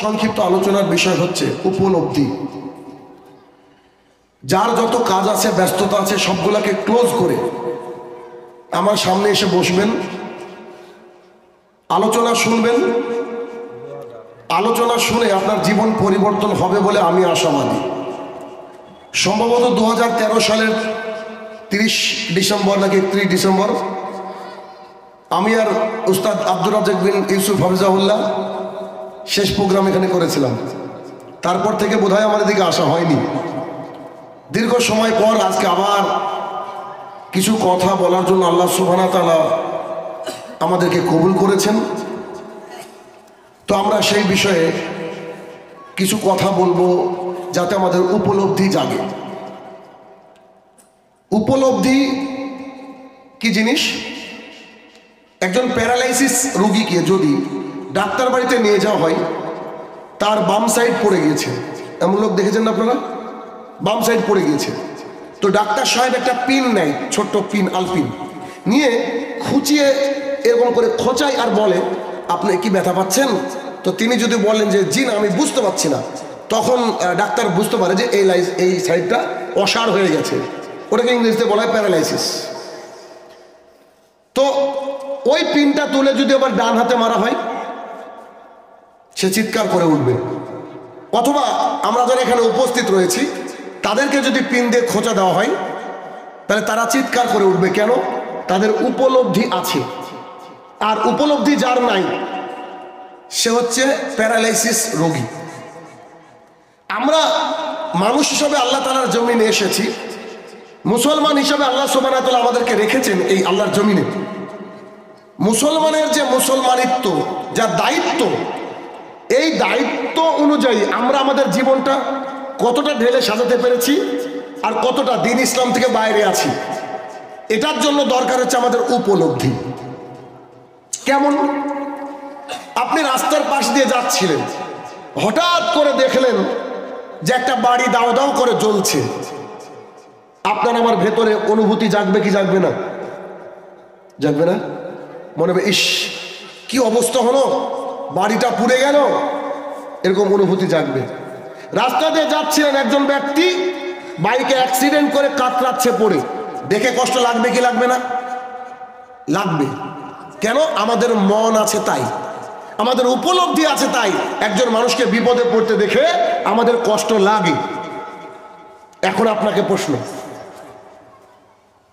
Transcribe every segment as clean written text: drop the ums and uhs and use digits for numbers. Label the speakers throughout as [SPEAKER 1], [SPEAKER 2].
[SPEAKER 1] সংক্ষিপ্ত আলোচনার বিষয় হচ্ছে উপলব্ধি। যার যত কাজ আছে, ব্যস্ততা আছে, সবগুলাকে ক্লোজ করে আমার সামনে এসে বসবেন, আলোচনা শুনবেন। আলোচনা শুনে আপনার জীবন পরিবর্তন হবে বলে আমি আশাবাদী। সম্ভবত 2013 সালের 30 ডিসেম্বর নাকি 31 ডিসেম্বর আমি আর উস্তাদ আব্দুর রাজ্জাক বিন ইউসুফ হাফিজাহুল্লাহ শেষ প্রোগ্রাম এখানে করেছিলাম। তারপর থেকে বোধহয় আমার এদিকে আসা হয়নি। দীর্ঘ সময় পর আজকে আবার কিছু কথা বলার জন্য আল্লাহ সুবহানাহু ওয়া তাআলা আমাদেরকে কবুল করেছেন। তো আমরা সেই বিষয়ে কিছু কথা বলবো যাতে আমাদের উপলব্ধি জাগে। উপলব্ধি কি জিনিস? একজন প্যারালাইসিস রোগীকে যদি ডাক্তার বাড়িতে নিয়ে যাওয়া হয়, তার বাম সাইড পড়ে গিয়েছে, এমন লোক দেখেছেন না আপনারা? বাম সাইড পড়ে গিয়েছে, তো ডাক্তার সাহেব একটা পিন নেয়, ছোট্ট পিন, আলপিন নিয়ে খুঁচিয়ে এরকম করে খোঁচায় আর বলে আপনি কি ব্যথা পাচ্ছেন? তো তিনি যদি বলেন যে জি না, আমি বুঝতে পারছি না, তখন ডাক্তার বুঝতে পারে যে এই সাইডটা অসাড় হয়ে গেছে। ওটাকে ইংরেজিতে বলা হয় প্যারালাইসিস। তো ওই পিনটা তুলে যদি আবার ডান হাতে মারা হয়, সে চিৎকার করে উঠবে। অথবা আমরা যারা এখানে উপস্থিত রয়েছি তাদেরকে যদি পিন দিয়ে খোঁচা দেওয়া হয়, তাহলে তারা চিৎকার করে উঠবে। কেন? তাদের উপলব্ধি আছে। আর উপলব্ধি যার নাই, সে হচ্ছে প্যারালাইসিস রোগী। আমরা মানুষ হিসাবে আল্লাহ তাআলার জমিনে এসেছি, মুসলমান হিসাবে আল্লাহ সুবহানাহু ওয়া তাআলা আমাদেরকে রেখেছেন এই আল্লাহর জমিনে। মুসলমানের যে মুসলমানিত্ব, যা দায়িত্ব, এই দায়িত্ব অনুযায়ী আমরা আমাদের জীবনটা কতটা ঢেলে সাজাতে পেরেছি আর কতটা দ্বীন ইসলাম থেকে বাইরে আছি, এটার জন্য দরকার হচ্ছে আমাদের উপলব্ধি। কেমন? আপনি রাস্তার পাশ দিয়ে যাচ্ছিলেন, হঠাৎ করে দেখলেন যে একটা বাড়ি দাও দাও করে জ্বলছে। আপনার আমার ভেতরে অনুভূতি জাগবে কি জাগবে না? জাগবে না? মনে হবে ইস কি অবস্থা হলো, বাড়িটা পুড়ে গেল, এরকম অনুভূতি জাগবে। রাস্তা দিয়ে যাচ্ছিলেন, একজন ব্যক্তি বাইকে অ্যাক্সিডেন্ট করে কাতরাচ্ছে পড়ে, দেখে কষ্ট লাগবে কি লাগবে না? লাগবে। কেন? আমাদের মন আছে তাই, আমাদের উপলব্ধি আছে তাই একজন মানুষকে বিপদে পড়তে দেখে আমাদের কষ্ট লাগে। এখন আপনাকে প্রশ্ন,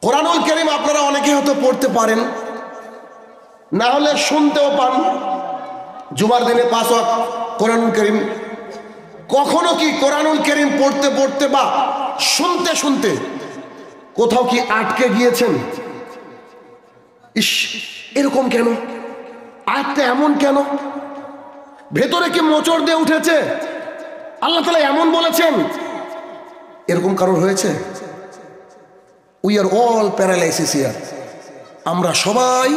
[SPEAKER 1] কোরআনুল কারীম আপনারা অনেকে হয়তো পড়তে পারেন, না হলে শুনতেও পান, জুমার দিনে 5 ওয়াক্ত কোরআনুল কারীম। কখনো কি কোরআনুল কারীম পড়তে পড়তে বা শুনতে শুনতে কোথাও কি আটকে গিয়েছেন? ইস এরকম কেন, আয়াতটা এমন কেন, ভেতরে কি মোচড় দিয়ে উঠেছে, আল্লাহ তাআলা এমন বলেছেন, এরকম কারণ হয়েছে? We are all paralysis here. আমরা সবাই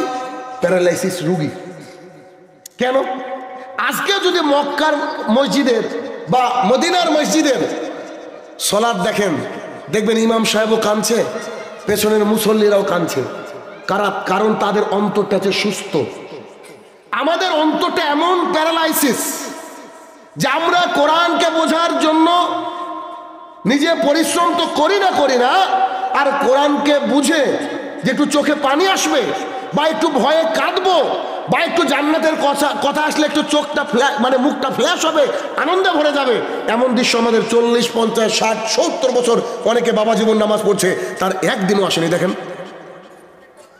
[SPEAKER 1] প্যারালাইসিস রোগী। কেন? আজকে যদি মক্কার মসজিদের বা মদিনার মসজিদের সালাত দেখেন, দেখবেন ইমাম সাহেবও কাঁদছে, পেছনের মুসল্লিরাও কাঁদছে। কারণ তাদের অন্তরটা হচ্ছে সুস্থ। আমাদের অন্তরটা এমন প্যারালাইসিস যে আমরা কোরআনকে বোঝার জন্য নিজে পরিশ্রম তো করি না, আর কোরআনকে বুঝে যে একটু চোখে পানি আসবে বা একটু ভয়ে কাঁদবো বা একটু জান্নাতের কথা আসলে একটু চোখটা মানে মুখটা ফ্ল্যাশ হবে, আনন্দে ভরে যাবে, এমন দৃশ্য আমাদের 40, 50, 60, 70 বছর অনেকে বাবা জীবন নামাজ পড়ছে, তার একদিনও আসেনি। দেখেন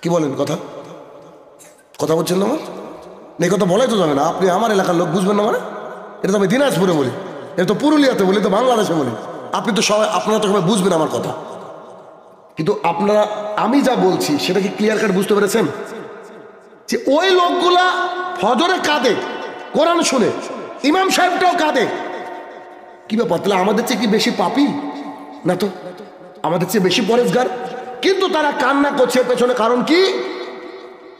[SPEAKER 1] কি বলেন, কথা বলছেন না? আমার এই কথা বলাই তো যাবে না, আপনি আমার এলাকার লোক বুঝবেন না। মানে এটা তো আমি দিনাজপুরে বলি, এটা তো পুরুলিয়াতে বলি, তো বাংলাদেশে বলি, আপনি তো সবাই, আপনারা তো সবাই বুঝবেন আমার কথা। কিন্তু আপনারা আমি যা বলছি সেটা কি ক্লিয়ার কাট বুঝতে পেরেছেন? যে ওই লোকগুলা ফজরে কাঁদে কোরআন শুনে, ইমাম সাহেবটাও কাঁদে, কি ব্যাপার? তাহলে আমাদের চেয়ে কি বেশি পাপী না? তো আমাদের চেয়ে বেশি পরেজগার, কিন্তু তারা কান্না করছে পেছনে কারণ কি?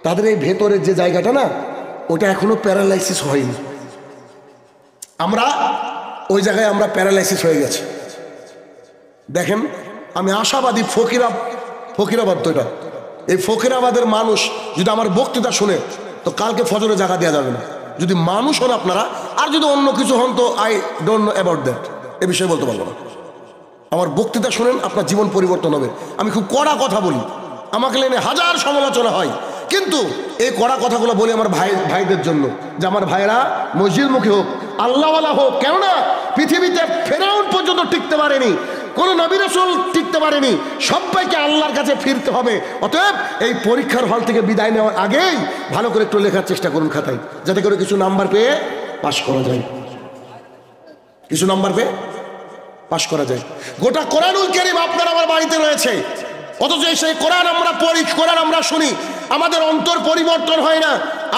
[SPEAKER 1] তাদের এই ভেতরের যে জায়গাটা না, ওটা এখনো প্যারালাইসিস হয়নি। আমরা ওই জায়গায় আমরা প্যারালাইসিস হয়ে গেছে। দেখেন আমি আশাবাদী, ফকিরাবাদ তো এটা, এই ফকিরাবাদের মানুষ যদি আমার বক্তৃতা শুনে তো কালকে ফজরে জায়গা দেওয়া যাবে না। যদি মানুষ হন আপনারা, আর যদি অন্য কিছু হন তো I don't know about that, এ বিষয়ে বলতে পারবো না। আমার বক্তৃতা শুনেন, আপনার জীবন পরিবর্তন হবে। আমি খুব কড়া কথা বলি, আমাকে লেনে হাজার সমালোচনা হয়, কিন্তু এই কড়া কথাগুলো বলি আমার ভাইদের জন্য, যে আমার ভাইরা মসজিদমুখী হোক, আল্লাহওয়ালা হোক। কেননা পৃথিবীতে ফেরাউন পর্যন্ত টিকতে পারেনি, কোন নবী রাসূল টিকতে পারেনি, সবাইকে আল্লাহর কাছে ফিরতে হবে। অতএব এই পরীক্ষার হল থেকে বিদায় নেওয়ার আগেই ভালো করে একটু লেখার চেষ্টা করুন খাতায়, যাতে করে কিছু নাম্বার পেয়ে পাশ করা যায়, কিছু নাম্বার পেয়ে পাশ করা যায়। গোটা কোরআনুল কারীম আপনার আমার বাড়িতে রয়েছে, অথচ সেই কোরআন আমরা পড়ি, কোরআন আমরা শুনি, আমাদের অন্তর পরিবর্তন হয় না।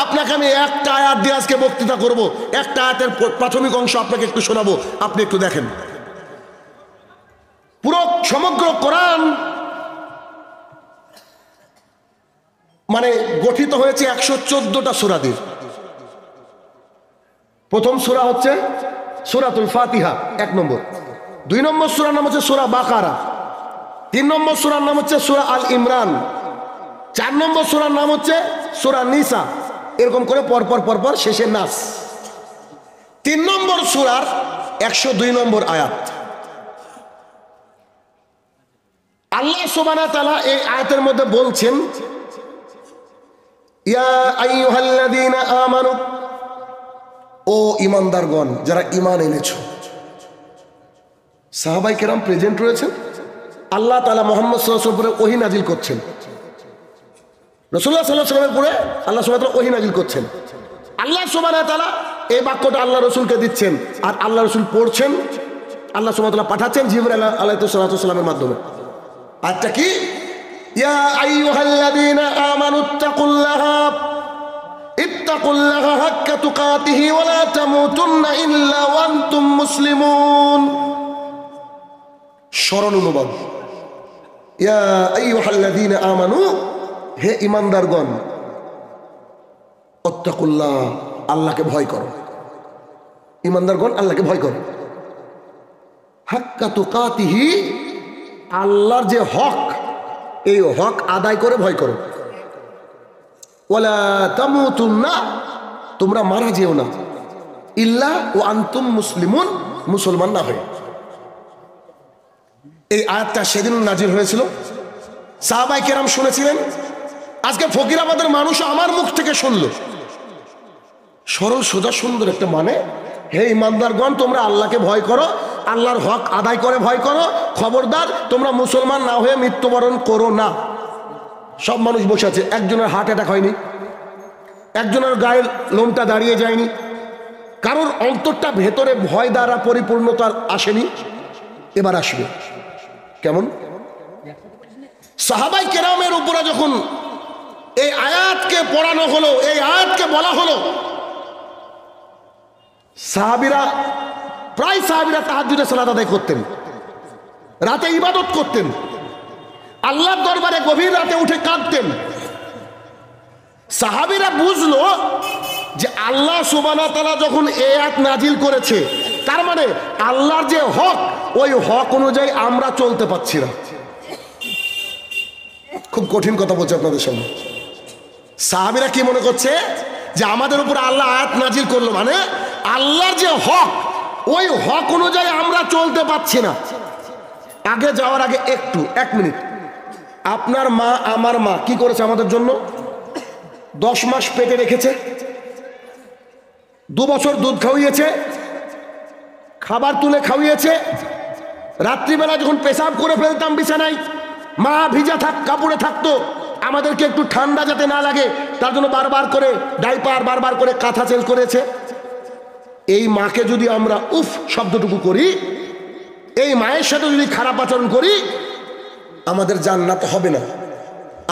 [SPEAKER 1] আপনাকে আমি একটা আয়াত দিয়ে আজকে বক্তৃতা করব, একটা আয়াতের প্রাথমিক অংশ আপনাকে একটু শোনাবো, আপনি একটু দেখেন। পুরো সমগ্র কোরআন মানে গঠিত হয়েছে 114টা সূরা দিয়ে। প্রথম সূরা হচ্ছে সূরাতুল ফাতিহা 1 নম্বর, 2 নম্বর সূরার নাম হচ্ছে সূরা বাকারা, 3 নম্বর সূরার নাম হচ্ছে সূরা আল ইমরান, 4 নম্বর সূরার নাম হচ্ছে সূরা নিসা, এরকম করে পরপর শেষে নাস। 3 নম্বর সূরার 102 নম্বর আয়াত। আল্লাহ সুবহানাহু ওয়া তাআলা এই আয়াতের মধ্যে বলছেন, ইয়া আইয়ুহাল্লাযীনা আমানু, ও ঈমানদারগণ যারা ঈমান এনেছো। সাহাবায়ে কেরাম প্রেজেন্ট রয়েছেন, আল্লাহ তাআলা মুহাম্মদ সাল্লাল্লাহু আলাইহি ওয়াসাল্লামের উপরে ওহী নাজিল করছেন, রাসূলুল্লাহ সাল্লাল্লাহু আলাইহি ওয়াসাল্লামের উপরে আল্লাহ সুবহানাহু ওয়া তাআলা ওহী নাজিল করছেন। আল্লাহ সুবহানাহু ওয়া তাআলা এই বাক্যটা আল্লাহ রাসূলকে দিচ্ছেন, আর আল্লাহ রাসূল পড়ছেন, আল্লাহ সুবহানাহু ওয়া তাআলা পাঠাচ্ছেন জিবরাইল আলাইহিস সালামের মাধ্যমে। আরটা কি, ইয়া আইয়ুহাল্লাযীনা আমানু ইত্তাকুল্লাহা হাক্কা তুকাতিহি ওয়া লা তামুতুন্না ইল্লা ওয়া আনতুম মুসলিমুন। সরল অনুবাদ, ইয়া আইয়ুহাল্লাযীনা আমানু, হে ঈমানদারগণ, ইত্তাকুল্লাহ, আল্লাহকে ভয় করো। ঈমানদারগণ আল্লাহকে ভয় করো, হাক্কা তুকাতিহি, আল্লাহর যে হক, এই হক আদায় করে ভয় করো। ওয়ালা তামুতুন্না, তোমরা মারা যেও না, ইল্লা ওয়া আনতুম মুসলিমুন, মুসলমান না হয়ে। এই আয়াতটা সেদিন নাজিল হয়েছিল, সাহাবায়ে কেরাম শুনেছিলেন, আজকে ফকিরাবাদের মানুষ আমার মুখ থেকে শুনলো। সরল সোজা সুন্দর একটা মানে, হে ঈমানদারগণ তোমরা আল্লাহকে ভয় করো, আল্লাহর হক আদায় করে ভয় করো, খবরদার তোমরা মুসলমান না হয়ে মৃত্যুবরণ করো না। সব মানুষ বসে আছে, একজনের হার্ট অ্যাটাক হয়নি, একজনের গায়ের লোমটা দাঁড়িয়ে যায়নি, কারোর অন্তরটা ভেতরে ভয় দ্বারা পরিপূর্ণতা আসেনি, এবার আসবে। কেমন? সাহাবায়ে কেরামের উপরে যখন এই আয়াতকে পড়ানো হলো, এই আয়াতকে বলা হলো, প্রায় সাহাবীরা তাহাজ্জুদের সালাত আদায় করতেন, রাতে ইবাদত করতেন, আল্লাহর দরবারে গভীর রাতে উঠে কাঁদতেন। সাহাবীরা বুঝলো যে আল্লাহ সুবহানাহু ওয়া তাআলা যখন এই আয়াত নাজিল করেছে, তার মানে আল্লাহর যে হক, ওই হক অনুযায়ী আমরা চলতে পারছি না। খুব কঠিন কথা বলছে আপনাদের সামনে। সাহাবীরা কি মনে করছে যে আমাদের উপর আল্লাহ আয়াত নাজিল করলো মানে আল্লাহর যে হক, ওই হক অনুযায়ী আমরা চলতে পারছি না। আগে যাওয়ার আগে একটু 1 মিনিট, আপনার মা আমার মা কি করেছে আমাদের জন্য? 10 মাস পেটে রেখেছে, 2 বছর দুধ খাওয়িয়েছে, খাবার তুলে খাওয়িয়েছে, রাত্রিবেলা যখন পেশাব করে ফেলতাম বিছানায়, মা ভিজা কাপড়ে থাকতো, আমাদেরকে একটু ঠান্ডা যাতে না লাগে তার জন্য বারবার করে ডাইপার, বারবার করে কাঁথা চেঞ্জ করেছে। এই মাকে যদি আমরা উফ শব্দটুকু করি, এই মায়ের সাথে যদি খারাপ আচরণ করি, আমাদের জান্নাত হবে না।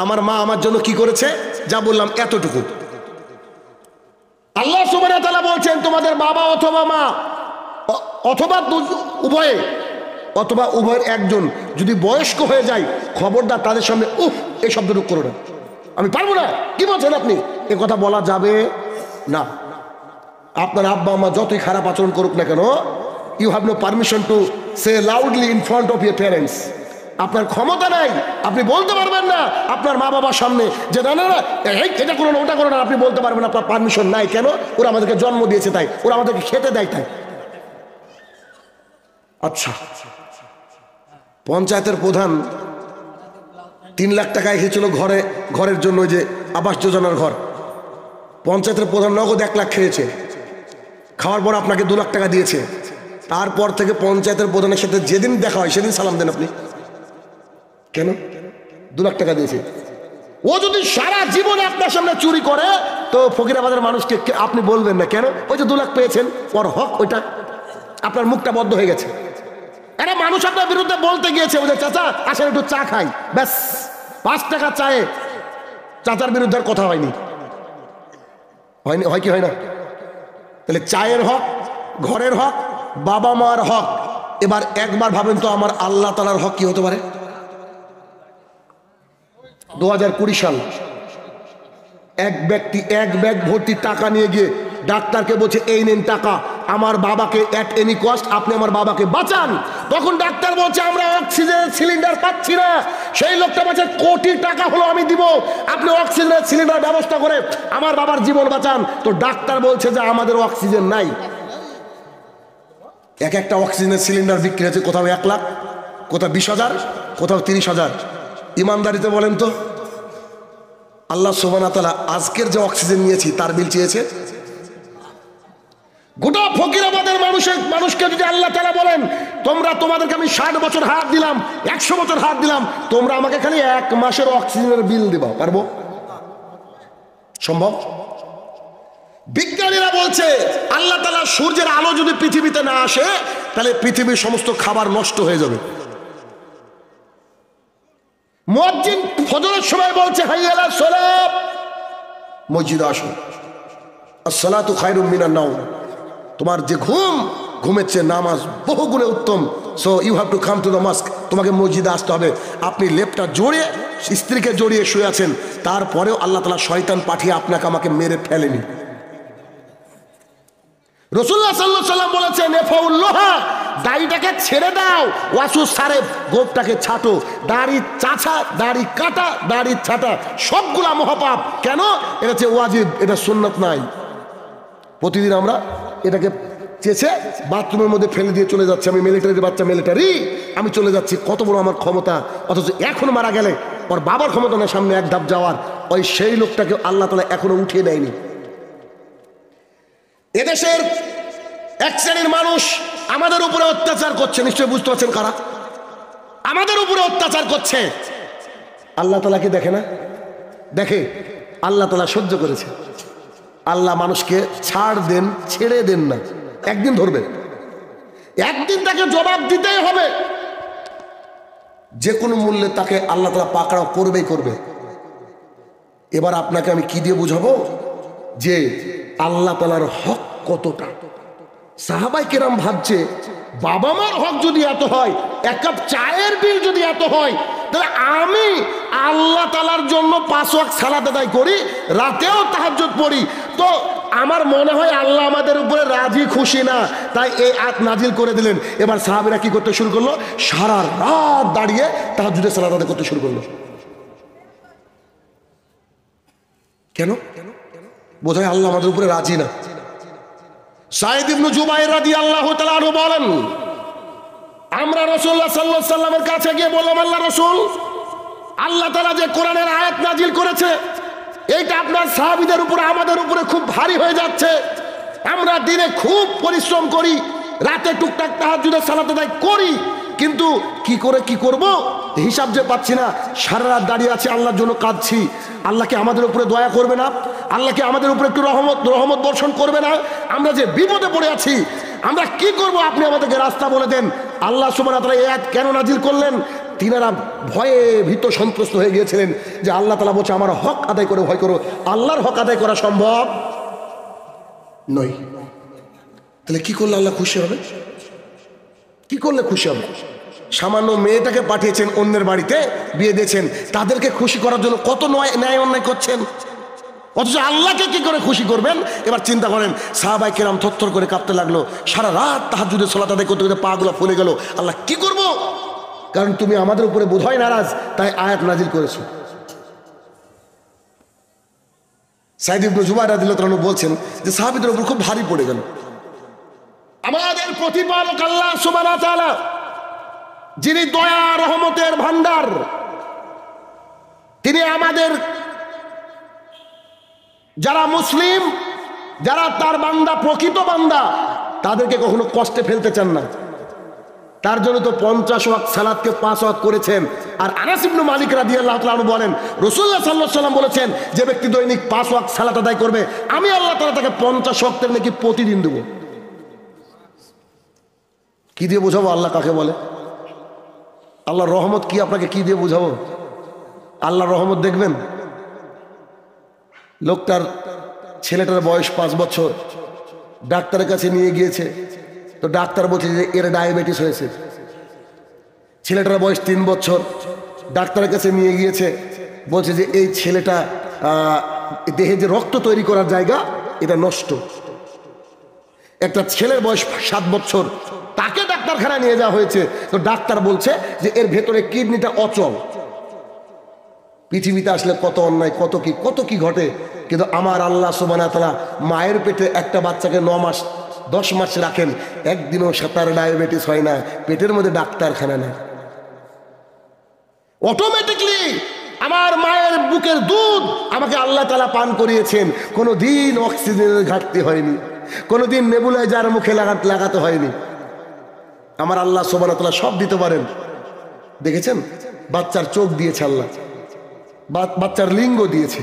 [SPEAKER 1] আমার মা আমার জন্য কি করেছে? যা বললাম এতটুকু। আল্লাহ সুবহানাহু ওয়া তাআলা বলছেন তোমাদের বাবা অথবা মা অথবা উভয়ে অথবা উভয়ের একজন যদি বয়স্ক হয়ে যায়, খবরদার তাদের সামনে উফ এই শব্দটুকু করো না। আমি পারবো না, কি বলছেন আপনি? এ কথা বলা যাবে না। আপনার আব্বা আম্মা যতই খারাপ আচরণ করুক না কেন, you have no permission to say loudly in front of your parents, আপনার ক্ষমতা নাই, আপনি বলতে পারবেন না আপনার মা বাবার সামনে যে না না না এটা করো না ওটা করো না, আপনি বলতে পারবেন আপনার পারমিশন নাই। কেন? ওরা আমাদেরকে জন্ম দিয়েছে তাই, ওরা আমাদেরকে খেতে দেয় তাই। আচ্ছা, পঞ্চায়েতের প্রধান 3 লাখ টাকা এসেছিল ঘরের জন্য, ওই যে আবাস যোজনার ঘর। পঞ্চায়েতের প্রধান নগদ 1 লাখ খেয়েছে, খাওয়ার পর আপনাকে 2 লাখ টাকা দিয়েছে। তারপর থেকে পঞ্চায়েতের প্রধানের সাথে যেদিন দেখা হয় সেদিন সালাম দেন আপনি। কেন? 2 লাখ টাকা দিয়েছে। ও যদি সারা জীবনে আপনার সামনে চুরি করে তো ফকিরাবাদের মানুষকে আপনি বলবেন না কেন? ওই যে 2 লাখ পেয়েছেন, ওর হক ওইটা। আপনার মুখটা বদ্ধ হয়ে গেছে। এরা মানুষ আপনার বিরুদ্ধে বলতে গিয়েছে, ওদের চাচা আসেন একটু চা খাই, ব্যাস 5 টাকা চায়ে চাচার বিরুদ্ধে আর কথা হয়নি। হয় কি হয় না? তাহলে চায়ের হক, ঘরের হক, বাবা মার হক। এবার একবার ভাবেন তো আমার আল্লাহ তাআলার হক কি হতে পারে? 2020 সাল এক ব্যক্তি 1 ব্যাগ ভর্তি টাকা নিয়ে গিয়ে ডাক্তারকে বলছে এই নেন টাকা, আমার বাবাকে এট এনি কস্ট আপনি আমার বাবাকে বাঁচান। তখন ডাক্তার বলছে আমরা অক্সিজেনের সিলিন্ডার পাচ্ছি না। সেই লোকটা বলছে কোটি টাকা হলো আমি দিব, আপনি অক্সিজেনের সিলিন্ডার ব্যবস্থা করে আমার বাবার জীবন বাঁচান। তো ডাক্তার বলছে যে আমাদের অক্সিজেন নাই। একটা অক্সিজেনের সিলিন্ডার বিক্রি হচ্ছে কোথাও 1 লাখ, কোথাও 20,000, কোথাও 30,000। ইমানদারিতে বলেন তো আল্লাহ সুবহানাহু ওয়া তাআলা আজকের যে অক্সিজেন নিয়েছি তার বিল চেয়েছে? গোটা ফকিরাবাদের মানুষকে যদি আল্লাহ তাআলা বলেন তোমাদেরকে আমি 60 বছর হায়াত দিলাম, 100 বছর হায়াত দিলাম, তোমরা আমাকে খালি 1 মাসের অক্সিজেনের বিল দিবা, পারবো? সম্ভব? বিজ্ঞানীরা বলছে আল্লাহ তাআলা সূর্যের আলো যদি পৃথিবীতে না আসে তাহলে পৃথিবীর সমস্ত খাবার নষ্ট হয়ে যাবে। মুয়াজ্জিন ফজরের সময় বলছে হাইয়া আলাস সালাত, মসজিদে আসো, আসসালাতু খায়রুম মিনান নাওম। তোমার যে ঘুমের চেয়ে নামাজ বহু গুণে উত্তম। So you have to come to the mosque, তোমাকে মসজিদে আসতে হবে। আপনি লেপটা জড়িয়ে স্ত্রীকে জড়িয়ে শুয়ে আছেন, তারপরেও আল্লাহ তাআলা শয়তান পাঠিয়ে আপনাকে আমাকে মেরে ফেলেনি। রাসূলুল্লাহ সাল্লাল্লাহু আলাইহি ওয়াসাল্লাম বলেছেন এফাউল্লাহা, দাড়িটাকে ছেড়ে দাও, ওয়াসু সারেফ, গোঁফটাকে ছাটো। দাড়ি চাছা, দাড়ি কাটা, দাড়ি ছাটা সবগুলা মহাপাপ। কেন? এটা হচ্ছে ওয়াজিব, এটা সুন্নাত নাই। প্রতিদিন আমরা এটাকে চেঁচে বাথরুমের মধ্যে ফেলে দিয়ে চলে যাচ্ছি। আমি মিলিটারির বাচ্চা, মিলিটারি, আমি চলে যাচ্ছি, কত বড় আমার ক্ষমতা। অথচ এখন মারা গেলে ওর বাবার ক্ষমতা না সামনে 1 ধাপ যাওয়ার, ওই সেই লোকটাকে আল্লাহ তাআলা এখনো উঠিয়ে দেয়নি। এদেশের এক শ্রেণীর মানুষ আমাদের উপরে অত্যাচার করছে, নিশ্চয়ই বুঝতে পারছেন কারা আমাদের উপরে অত্যাচার করছে। আল্লাহ তাআলা কি দেখে না? দেখে। আল্লাহ তাআলা সহ্য করেছে। আল্লাহ মানুষকে ছাড় দেন, ছেড়ে দেন না, একদিন ধরবে, একদিন তাকে জবাব দিতেই হবে। যে কোনো মূল্যে তাকে আল্লাহ তাআলা পাকড়াও করবেই করবে। এবার আপনাকে আমি কি দিয়ে বুঝাবো যে আল্লাহ তাআলার হক কতটা? সাহাবায়ে কেরাম ভাবছে বাবা মার হক যদি এত হয়, 1 কাপ চায়ের বিল যদি এত হয়, তাহলে আমি আল্লাহ তাআলার জন্য 5 ওয়াক্ত সালাত আদায় করি, রাতেও তাহাজ্জুদ পড়ি, তো আমার মনে হয় আল্লাহ আমাদের উপরে রাজি খুশি না, তাই এই আয়াত নাজিল করে দিলেন। এবার সাহাবীরা কি করতে শুরু করলো? সারা রাত দাঁড়িয়ে তাহাজ্জুদের সালাত আদায় করতে শুরু করলো। কেন? বোধহয় আল্লাহ আমাদের উপরে রাজি না। সাঈদ ইবনে জুবাইর রাদিয়াল্লাহু তাআলা আনহু বলেন, আমরা রাসূলুল্লাহ সাল্লাল্লাহু আলাইহি ওয়াসাল্লামের কাছে গিয়ে বললাম, আল্লাহ রাসূল, আল্লাহ তাআলা যে কোরআনের আয়াত নাজিল করেছে এইটা আপনার সাহাবীদের উপরে আমাদের উপরে খুব ভারী হয়ে যাচ্ছে। আমরা দিনে খুব পরিশ্রম করি, রাতে টুকটাক তাহাজ্জুদের সালাত আদায় করি, কিন্তু কি করে কি করব হিসাব যে পাচ্ছি না। সারা রাত দাঁড়িয়ে আছে, আল্লাহর জন্য কাঁদছি। আল্লাহ কি আমাদের উপরে দয়া করবে না? আল্লাহ কি আমাদের উপরে একটু রহমত বর্ষণ করবে না? আমরা যে বিপদে পড়ে আছি, আমরা কি করব? আপনি আমাদেরকে রাস্তা বলে দেন। আল্লাহ সুবহানাহু ওয়া তাআলা এই আয়াত কেন নাজিল করলেন? তিনারা ভয়ে ভীত সন্ত্রস্ত হয়ে গিয়েছিলেন যে আল্লাহ তাআলা বলছে আমার হক আদায় করে ভয় করো। আল্লাহর হক আদায় করা সম্ভব নয়। তাহলে কি করলে আল্লাহ খুশি হবে? কি করলে খুশি হবে? সামান্য মেয়েটাকে পাঠিয়েছেন অন্যের বাড়িতে, বিয়ে দিয়েছেন, তাদেরকে খুশি করার জন্য কত ন্যায় অন্যায় করছেন, অথচ আল্লাহকে কি করে খুশি করবেন? এবার চিন্তা করেন। সাহাবায়ে কেরাম থরথর করে কাঁপতে লাগলো, সারা রাত তাহাজ্জুদের সালাত আদায় করতে করতে পা গুলো ফুলে গেল। আল্লাহ কি করব? কারণ তুমি আমাদের উপরে বোধহয় নারাজ, তাই আয়াত নাজিল করেছো। সাইদ ইবনে জুবাইর রাদিয়াল্লাহু তাআলা বলছেন যে সাহাবীদের উপর খুব ভারী পড়ে গেল। আমাদের প্রতিপালক আল্লাহ সুবহানাহু ওয়া তাআলা, যিনি দয়া রহমতের ভান্ডার, তিনি আমাদের যারা মুসলিম, যারা তার বান্দা, প্রকৃত বান্দা, তাদেরকে কখনো কষ্টে ফেলতে চান না। তার জন্য তো 50 ওয়াক্ত সালাতকে 5 ওয়াক্ত করেছেন। আর আনাস ইবনে মালিক রাদিয়াল্লাহু তাআলা আনহু বলেন, রাসূলুল্লাহ সাল্লাল্লাহু আলাইহি ওয়াসাল্লাম বলেছেন, যে ব্যক্তি দৈনিক 5 ওয়াক্ত সালাত আদায় করবে, আমি আল্লাহ তাআলা তাকে 50 ওয়াক্তের নেকি প্রতিদিন দেব। কি দিয়ে বোঝাবো আল্লাহ কাকে বলে? আল্লাহর রহমত কি আপনাকে কি দিয়ে বোঝাবো? আল্লাহর রহমত দেখবেন, লোকটার ছেলেটার বয়স 5 বছর, ডাক্তারের কাছে নিয়ে গিয়েছে, তো ডাক্তার বলছে যে এর ডায়াবেটিস হয়েছে। ছেলেটার বয়স 3 বছর, ডাক্তারের কাছে নিয়ে গিয়েছে, বলছে যে এই ছেলেটা দেহে যে রক্ত তৈরি করার জায়গা এটা নষ্ট। একটা ছেলের বয়স 7 বছর, তাকে ডাক্তারখানায় নিয়ে যাওয়া হয়েছে, তো ডাক্তার বলছে যে এর ভেতরে কিডনিটা অচল। পৃথিবীতে আসলে কত অন্যায়, কত কি ঘটে, কিন্তু আমার আল্লাহ সুবহানাহু ওয়া তাআলা মায়ের পেটে একটা বাচ্চাকে 9 মাস 10 মাস রাখেন, একদিনও তার ডায়াবেটিস হয় না, পেটের মধ্যে ডাক্তারখানা নেই। অটোমেটিকলি আমার মায়ের বুকের দুধ আমাকে আল্লাহ তাআলা পান করিয়েছেন, কোনোদিন অক্সিজেনের ঘাটতি হয়নি, কোনোদিন নেবুলাইজার মুখে লাগাতে হয়নি। আমার আল্লাহ সুবহানাহু ওয়া তাআলা সব দিতে পারেন। দেখেছেন, বাচ্চার চোখ দিয়েছে আল্লাহ, বাচ্চার লিঙ্গ দিয়েছে,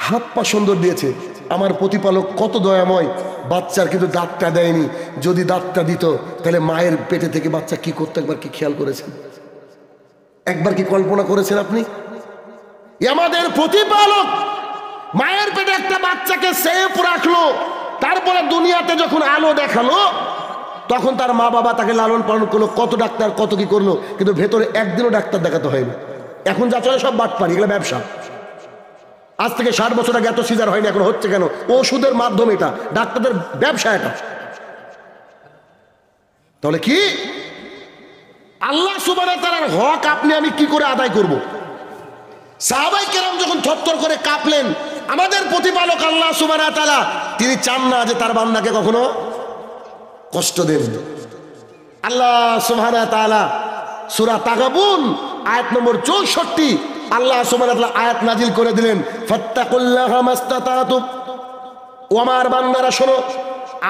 [SPEAKER 1] হাত পা সুন্দর দিয়েছে। আমার প্রতিপালক কত দয়াময়, বাচ্চার কিন্তু দাঁতটা দেয়নি। যদি দাঁতটা দিত তাহলে মায়ের পেটে থেকে বাচ্চা কি করতো একবার কি খেয়াল করেছেন? একবার কি কল্পনা করেছেন আপনি? আমাদের প্রতিপালক মায়ের পেটে একটা বাচ্চাকে সেফ রাখলো, তারপরে দুনিয়াতে যখন আলো দেখালো তখন তার মা বাবা তাকে লালন পালন করলো, কত ডাক্তার কত কি করলো, কিন্তু ভেতরে একদিনও ডাক্তার দেখাতে হয়নি। এখন যা চলে সব বাটপারি, এগুলো ব্যবসা। আজ থেকে 60 বছর আগে এত সিজার হয়নি, এখন হচ্ছে কেন? ওষুধের মাধ্যমে, এটা ডাক্তারদের ব্যবসা। এটা তাহলে কি আল্লাহ সুবহানাহু ওয়া তাআলার হক আপনি আমি কি করে আদায় করব? সাহাবায়ে কেরাম যখন থরথর করে কাঁপলেন, আমাদের প্রতিপালক আল্লাহ সুবহানাহু ওয়া তাআলা তিনি চান না যে তার বান্দাকে কখনো কষ্ট দেন। আল্লাহ সুবহানাহু ওয়া তাআলা সূরা তাগাবুন আয়াত নম্বর 64 আল্লাহ সুবহানাহু ওয়া তাআলা আয়াত নাজিল করে দিলেন, ফাত্তাকুল্লাহা মাস্তাতাতুম। ও আমার বান্দারা শোনো,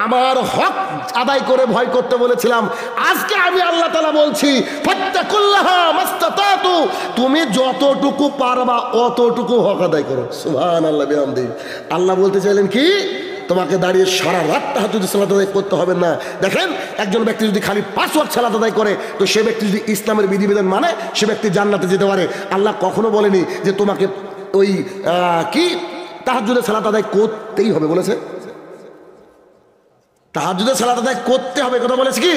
[SPEAKER 1] আমার হক আদায় করে ভয় করতে বলেছিলাম, আজকে আমি আল্লাহ তাআলা বলছি ফাত্তাকুল্লাহা মাস্তাতাতু, তুমি যতটুকু পারবা অতটুকু হক আদায় করো। সুবহানাল্লাহ বিহামদিহি। আল্লাহ বলতে চাইলেন কি, তোমাকে দাঁড়িয়ে সারা রাত তাহাজ্জুদ সালাত আদায় করতে হবে না। দেখেন, একজন ব্যক্তি যদি খালি 5 ওয়াক্ত সালাত আদায় করে, তো সে ব্যক্তি যদি ইসলামের বিধিবিধান মানে, সে ব্যক্তি জান্নাতে যেতে পারে। আল্লাহ কখনো বলেনি যে তোমাকে ওই কি তাহাজ্জুদের সালাত আদায় করতেই হবে, বলেছে তাহাজ্জুদের সালাত আদায় করতে হবে, কথা বলেছে কি?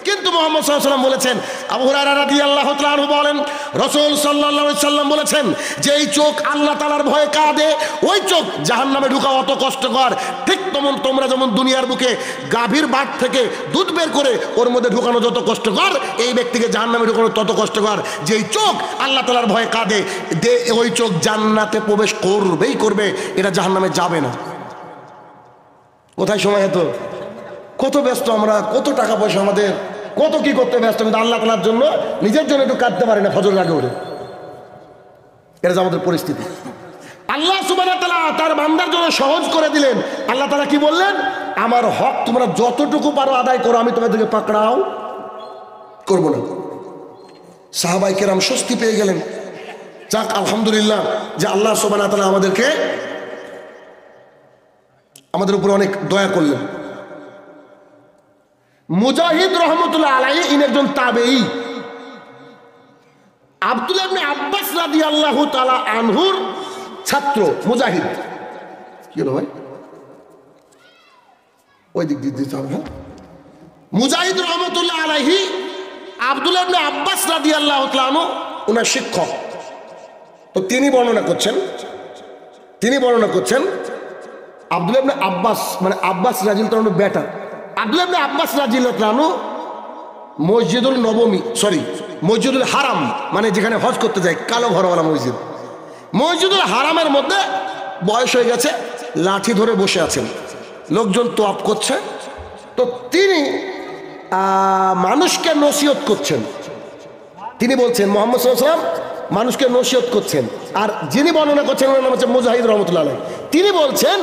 [SPEAKER 1] কিন্তু মুহাম্মদ সাল্লাল্লাহু আলাইহি ওয়াসাল্লাম বলেছেন, আবু হুরায়রা রাদিয়াল্লাহু তাআলা আনহু বলেন, রাসূল সাল্লাল্লাহু আলাইহি ওয়াসাল্লাম বলেছেন, যে এই চোখ আল্লাহ তাআলার ভয়ে কাঁদে, ওই চোখ জাহান্নামে ঢোকা অত কষ্টকর, ঠিক তেমন তোমরা যেমন দুনিয়ার বুকে গাভীর বাট থেকে দুধ বের করে ওর মধ্যে ঢোকানো যত কষ্টকর, এই ব্যক্তিকে জাহান্নামে ঢোকানো তত কষ্টকর। যেই চোখ আল্লাহ তাআলার ভয়ে কাঁদে, ওই চোখ জান্নাতে প্রবেশ করবেই করবে, এটা জাহান্নামে যাবে না। কোথায় সময় হতো, কত ব্যস্ত আমরা, কত টাকা পয়সা আমাদের, কত কি করতে ব্যস্ত, কিন্তু আল্লাহ তাআলার জন্য নিজের জন্য একটু কাঁদতে পারি না ফজরের আগে উঠে। এটা যে আমাদের পরিস্থিতি। আল্লাহ সুবহানাহু ওয়া তাআলা তার বান্দার জন্য সহজ করে দিলেন। আল্লাহ তাআলা কি বললেন, আমার হক তোমরা যতটুকু পারো আদায় করো, আমি তোমাদেরকে পাকড়াও করব না। সাহাবায়ে কেরাম স্বস্তি পেয়ে গেলেন। যাক, আলহামদুলিল্লাহ যে আল্লাহ সুবহানাহু ওয়া তাআলা আমাদের উপর অনেক দয়া করলেন। মুজাহিদ রহমতুল্লাহ আলাইহি ইনি একজন তাবেঈ। আব্দুল্লাহ ইবনে আব্বাস রাদিয়াল্লাহু তাআলা আনহুর ছাত্র মুজাহিদ। কি হলো ভাই, ওই দিক দিতে হবে। মুজাহিদ রহমতুল্লাহ আলাইহি আব্দুল্লাহ ইবনে আব্বাস রাদিয়াল্লাহু তাআলা আনহু ওনার শিক্ষক। তো তিনি বর্ণনা করছেন আব্দুল্লাহ ইবনে আব্বাস, মানে আব্বাস রাদিয়াল্লাহু তাআলা বেটা। আব্দুল্লাহ ইবনে আব্বাস রাদিয়াল্লাহু তাআলা মসজিদুল নববী মসজিদুল হারাম মানে যেখানে হজ করতে যায়, কালো ঘরওয়ালা মসজিদ, মসজিদুল হারামের মধ্যে বয়স হয়ে গেছে, লাঠি ধরে বসে আছেন, লোকজন তোয়াফ করছে। তো তিনি মানুষকে নসিহত করছেন। তিনি বলছেন, মোহাম্মদ সাল্লাল্লাহু আলাইহি ওয়াসাল্লাম মানুষকে নসিহত করছেন। আর যিনি বর্ণনা করছেন ওনার নাম হচ্ছে মুজাহিদ রহমতুল্লাহ আলাইহি। তিনি বলছেন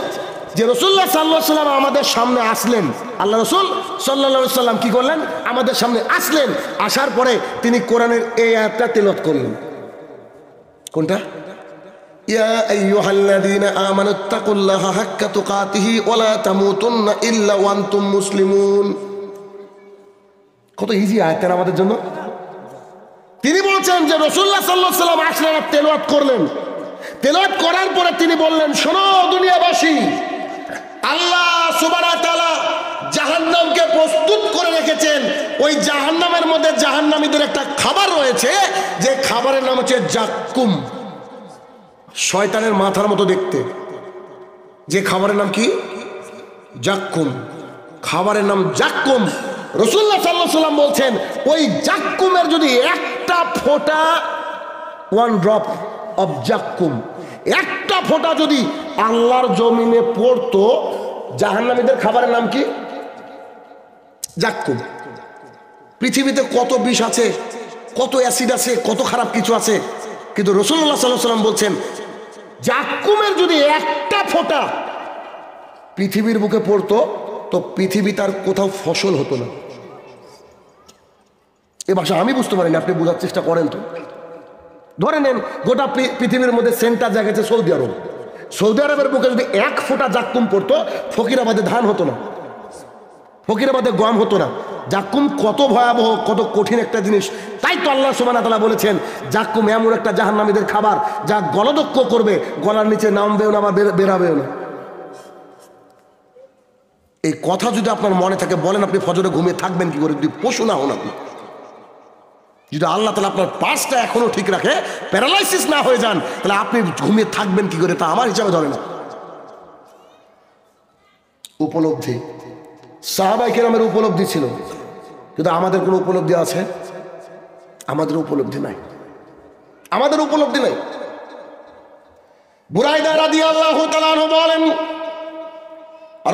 [SPEAKER 1] যে রাসূলুল্লাহ সাল্লাল্লাহু আলাইহি ওয়াসাল্লাম আমাদের সামনে আসলেন, আল্লাহ রাসূল সাল্লাল্লাহু আলাইহি ওয়াসাল্লাম কি করলেন, আমাদের সামনে আসলেন। আসার পরে তিনি কোরআনের এই আয়াতটা তেলাওয়াত করলেন। কোনটা? ইয়া আইয়ুহাল্লাযীনা আমানুত্তাকুল্লাহা হাক্কা তুকাতিহি ওয়া লা তামুতুন্না ইল্লা ওয়া আনতুম মুসলিমুন। কত ইজি আয়াত আমাদের জন্য। তিনি বলছেন যে রাসূলুল্লাহ সাল্লাল্লাহু আলাইহি ওয়াসাল্লাম আসলেন আর তেলাওয়াত করলেন। তেলাওয়াত করার পরে তিনি বললেন, শোনো দুনিয়াবাসী, আল্লাহ সুবহানাহু ওয়া তাআলা জাহান্নামকে প্রস্তুত করে রেখেছেন। ওই জাহান্নামের মধ্যে জাহান্নামীদের একটা খাবার রয়েছে, যে খাবারের নাম হচ্ছে জাক্কুম, শয়তানের মাথার মতো দেখতে। যে খাবারের নাম কি? জাক্কুম। খাবারের নাম জাক্কুম। রাসূলুল্লাহ সাল্লাল্লাহু আলাইহি ওয়াসাল্লাম বলছেন, ওই জাক্কুমের যদি একটা ফোঁটা, ওয়ান ড্রপ অফ জাক্কুম, একটা ফোঁটা যদি আল্লাহর জমিনে পড়তো, জাহান্নামীদের খাবারের নাম কি? জাক্কুম। পৃথিবীতে কত বিষ আছে, কত অ্যাসিড আছে, কত খারাপ কিছু আছে, কিন্তু রাসূলুল্লাহ সাল্লাল্লাহু আলাইহি ওয়াসাল্লাম বলছেন জাক্কুমের যদি একটা ফোঁটা পৃথিবীর বুকে পড়তো, তো পৃথিবী তার কোথাও ফসল হতো না। এ ভাষা আমি বুঝতে পারিনি, আপনি বোঝার চেষ্টা করেন তো। ধরে নেন গোটা পৃথিবীর মধ্যে সেন্টার জায়গা আছে সৌদি আরব। সৌদি আরবের বুকে যদি এক ফোঁটা জাক্কুম পড়তো, ফকিরাবাদে ধান হতো না, ফকিরাবাদে গম হতো না। জাক্কুম কত ভয়াবহ, কত কঠিন একটা জিনিস। তাই তো আল্লাহ সুবহানাহু ওয়া তাআলা বলেছেন, জাক্কুম এমন একটা জাহান্নামীদের খাবার যা গলদক্ষ করবে, গলার নিচে নামবেও না, আবার বেরাবেও না। এই কথা যদি আপনার মনে থাকে, বলেন আপনি ফজরে ঘুমিয়ে থাকবেন কি করে? যদি পশু না হন আপনি, যদি আল্লাহ তাআলা আপনার পাঁচটা এখনো ঠিক রাখে, প্যারালাইসিস না হয়ে যান, তাহলে আপনি ঘুমিয়ে থাকবেন কি করে? তা আমার হিসাবে ধরে না। উপলব্ধি, সাহাবায়ে কেরামের উপলব্ধি ছিল, কিন্তু আমাদের কোনো উপলব্ধি আছে? আমাদের উপলব্ধি নাই, আমাদের উপলব্ধি নাই। বুরাইদা রাদিয়াল্লাহু তাআলা আনহু বলেন,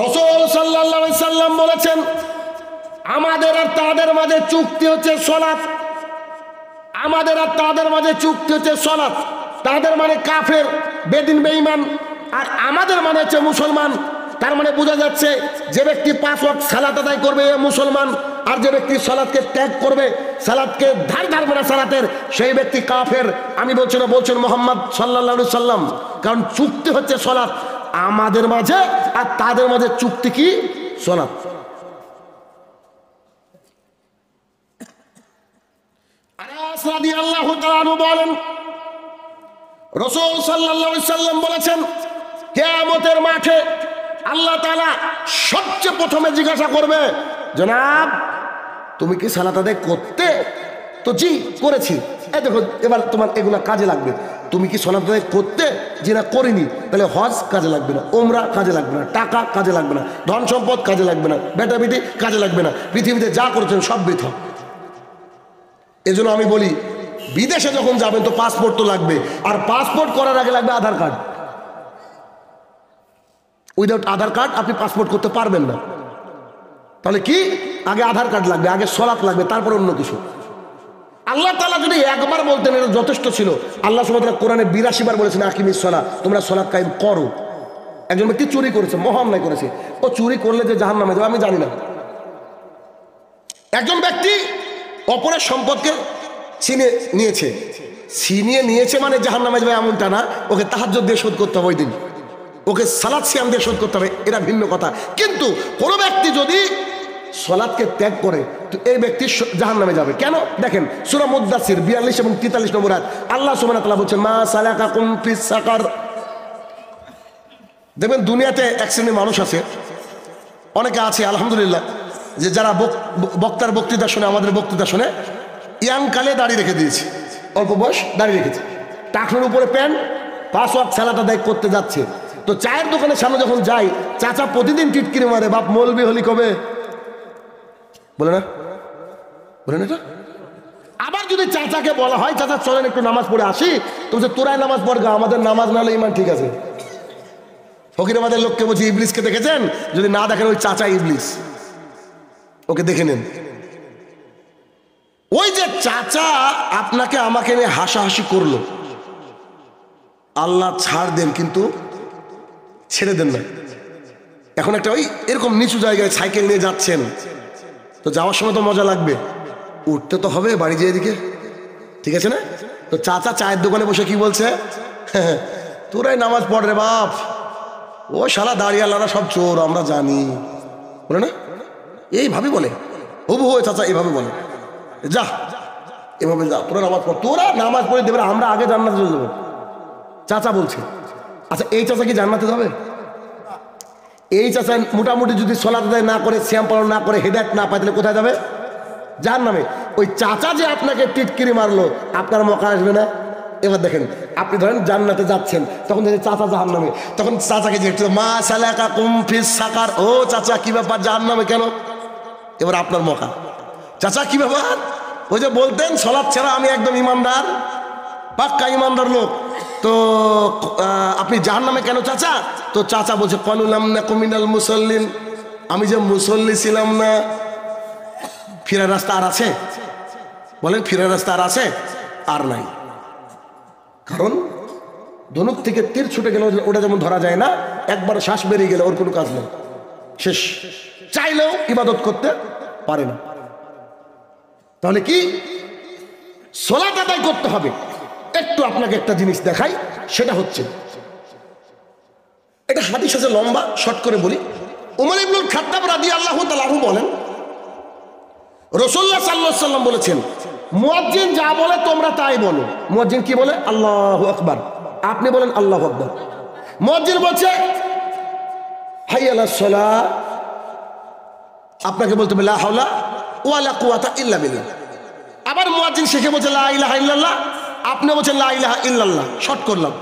[SPEAKER 1] রাসূল সাল্লাল্লাহু আলাইহি সাল্লাম বলেছেন, আমাদের আর তাদের মাঝে চুক্তি হচ্ছে সালাত। আমাদের আর তাদের মাঝে চুক্তি হচ্ছে সালাত। তাদের মানে কাফের, বেদিন, বেঈমান, আর আমাদের মানে হচ্ছে মুসলমান। তার মানে বোঝা যাচ্ছে, যে ব্যক্তি 5 ওয়াক্ত সালাত আদায় করবে এ মুসলমান, আর যে ব্যক্তি সালাতকে ত্যাগ করবে, সালাতকে ধার ধারবে না সালাতের, সেই ব্যক্তি কাফের। আমি বলছি না, বলছেন মুহাম্মদ সাল্লাল্লাহু আলাইহি সাল্লাম। কারণ চুক্তি হচ্ছে সালাত আমাদের মাঝে, আর তাদের মাঝে চুক্তি কি? সালাত। আনাস রাদিয়াল্লাহু তাআলা আনহু বলেন, রাসূল সাল্লাল্লাহু আলাইহি সাল্লাম বলেছেন, কিয়ামতের মাঠে আল্লাহ তাআলা সবচেয়ে প্রথমে জিজ্ঞাসা করবে, জনাব তুমি কি সালাত আদায় করতে? তো জি করেছি। এই দেখো এবার তোমার এগুলা কাজে লাগবে। তুমি কি সালাত আদায় করতে? জি না করিনি। তাহলে হজ কাজে লাগবে না, ওমরা কাজে লাগবে না, টাকা কাজে লাগবে না, ধন সম্পদ কাজে লাগবে না, বেটা বেটি কাজে লাগবে না, পৃথিবীতে যা করেছেন সব বৃথা। এজন্য আমি বলি, বিদেশে যখন যাবেন তো পাসপোর্ট তো লাগবে, আর পাসপোর্ট করার আগে লাগবে আধার কার্ড। উইদাউট আধার কার্ড আপনি পাসপোর্ট করতে পারবেন না। তাহলে কি? আগে আধার কার্ড লাগবে, আগে সালাত লাগবে, তারপর অন্য কিছু। আল্লাহ তাআলা যদি একবার বলতেন এটা যথেষ্ট ছিল। আল্লাহ সুবহানাহু ওয়া তাআলা কোরআনে 82 বার বলেছেন, আকিমিস সালাত, তোমরা সালাত কায়েম করো। একজন ব্যক্তি চুরি করেছে, মহা অন্যায় করেছে, ও চুরি করলে যে জাহান্নামে যাবে আমি জানি না। একজন ব্যক্তি অপরের সম্পদকে ছিনিয়ে নিয়েছে মানে জাহান্নামে যাবে এমনটা না। ওকে তাহাজ্জুদ দিয়ে শোধ করতে হবে, ওই দিন ওকে সালাত সিয়াম দিয়ে শোধ করতে হবে, এটা ভিন্ন কথা। কিন্তু কোনো ব্যক্তি যদি সালাতকে ত্যাগ করে, তো এই ব্যক্তি জাহান্নামে যাবে। কেন? দেখেন সূরা মুদ্দাসির 42 এবং 43 নম্বর আয়াত, আল্লাহ সুবহানাহু ওয়া তাআলা বলছেন, মা সালাকাকুম ফিস সাকার। দেখবেন দুনিয়াতে এক শ্রেণীর মানুষ আছে, অনেকে আছে আলহামদুলিল্লাহ, যে যারা বক্তার বক্তৃতা শুনে, আমাদের বক্তৃতা শুনে, ইয়াং কালে দাড়ি রেখে দিয়েছে, অল্প বয়স দাড়ি রেখেছে, টাকনুর উপরে প্যান্ট, 5 ওয়াক্ত সালাত আদায় করতে যাচ্ছে। তো চায়ের দোকানের সামনে যখন যাই, চাচা প্রতিদিন টিটকিরি মারে, বাপ মৌলবি হলি কবে, বলে না, বলে না। আবার যদি চাচাকে বলা হয় চাচা চলেন একটু নামাজ পড়ে আসি, তো বলছে তোরাই নামাজ পড়গা, আমাদের নামাজ না হলে ইমান ঠিক আছে। ফকিরাবাদের লোককে বলছি ইবলিসকে দেখেছেন? যদি না দেখেন ওই চাচা ইবলিস, ওকে দেখে নেন। ওই যে চাচা আপনাকে আমাকে নিয়ে হাসাহাসি করলো, আল্লাহ ছাড় দেন কিন্তু ছেড়ে দেন না। এখন একটা ওই এরকম নিচু জায়গায় সাইকেল নিয়ে যাচ্ছেন, তো যাওয়ার সময় তো মজা লাগবে, উঠতে তো হবে বাড়ি যেয়ে দিকে, ঠিক আছে না? তো চাচা চায়ের দোকানে বসে কি বলছে, তোরাই নামাজ পড় রে বাপ, ও শালা দাঁড়িয়ে আল্লাহরা সব চোর আমরা জানি, বলে না? এইভাবে বলে, হবু হয়ে চাচা এইভাবে বলে, যা এভাবে যা, তোরা নামাজ পড়, তোরা নামাজ পড়ে দেবে, আমরা আগে জান্নাতে চলে যাবো, চাচা বলছে। আচ্ছা এই চাচা কি জান্নাতে যাবে? এই চাচা মোটামুটি যদি সলাত আদায় না করে, শ্যাম পালন না করে, হেদায়েত না পায়, তাহলে কোথায় যাবে? জাহান্নামে। ওই চাচা যে আপনাকে টিটকিরি মারলো, আপনার মকা আসবে না? এবার দেখেন, আপনি ধরেন জান্নাতে যাচ্ছেন, তখন দেখেন চাচা জাহান্নামে, তখন চাচাকে জিজ্ঞেস মা সালাকাকুম ফিস সাকার, ও চাচা কি ব্যাপার জাহান্নামে কেন? এবার আপনার মকা, চাচা কি ব্যাপার? ওই যে বলতেন সলাৎ ছাড়া আমি একদম ইমানদার, পাক্কা ইমানদার লোক, তো আপনি জাহান্নামে কেন চাচা? তো চাচা বলছে কানুলাম না কুমিনাল মুসল্লিন, আমি যে মুসল্লি ছিলাম না। ফিরার রাস্তা আর আছে? বলেন ফিরার রাস্তা আর আছে? আর নাই। কারণ ধনুক থেকে তীর ছুটে গেলে ওটা যেমন ধরা যায় না, একবার শ্বাস বেরিয়ে গেলে ওর কোনো কাজ নেই, শেষ, চাইলেও ইবাদত করতে পারে না। তাহলে কি সালাত আদায় করতে হবে। একটু আপনাকে একটা জিনিস দেখাই, সেটা হচ্ছে, এটা হাদিস আছে লম্বা, শর্ট করে বলি। উমর ইবনুল খাত্তাব রাদিয়াল্লাহু তাআলা আনহু বলেন, রাসূলুল্লাহ সাল্লাল্লাহু আলাইহি ওয়াসাল্লাম বলেছেন, মুয়াজ্জিন যা বলে তোমরা তাই বলো। মুয়াজ্জিন কি বলে? আল্লাহু আকবার, আপনি বলেন আল্লাহু আকবার। মুয়াজ্জিন বলছে হাইয়া আলাস সালাহ, আপনাকে বলতে হবে লা হাওলা ওয়ালা কুওয়াতা ইল্লা বিল্লাহ। আবার মুয়াজ্জিন শেখে বলছে লা ইলাহা ইল্লাল্লাহ, আপনি বলছেন লা ইলাহা ইল্লাল্লাহ। শর্ট করলাম,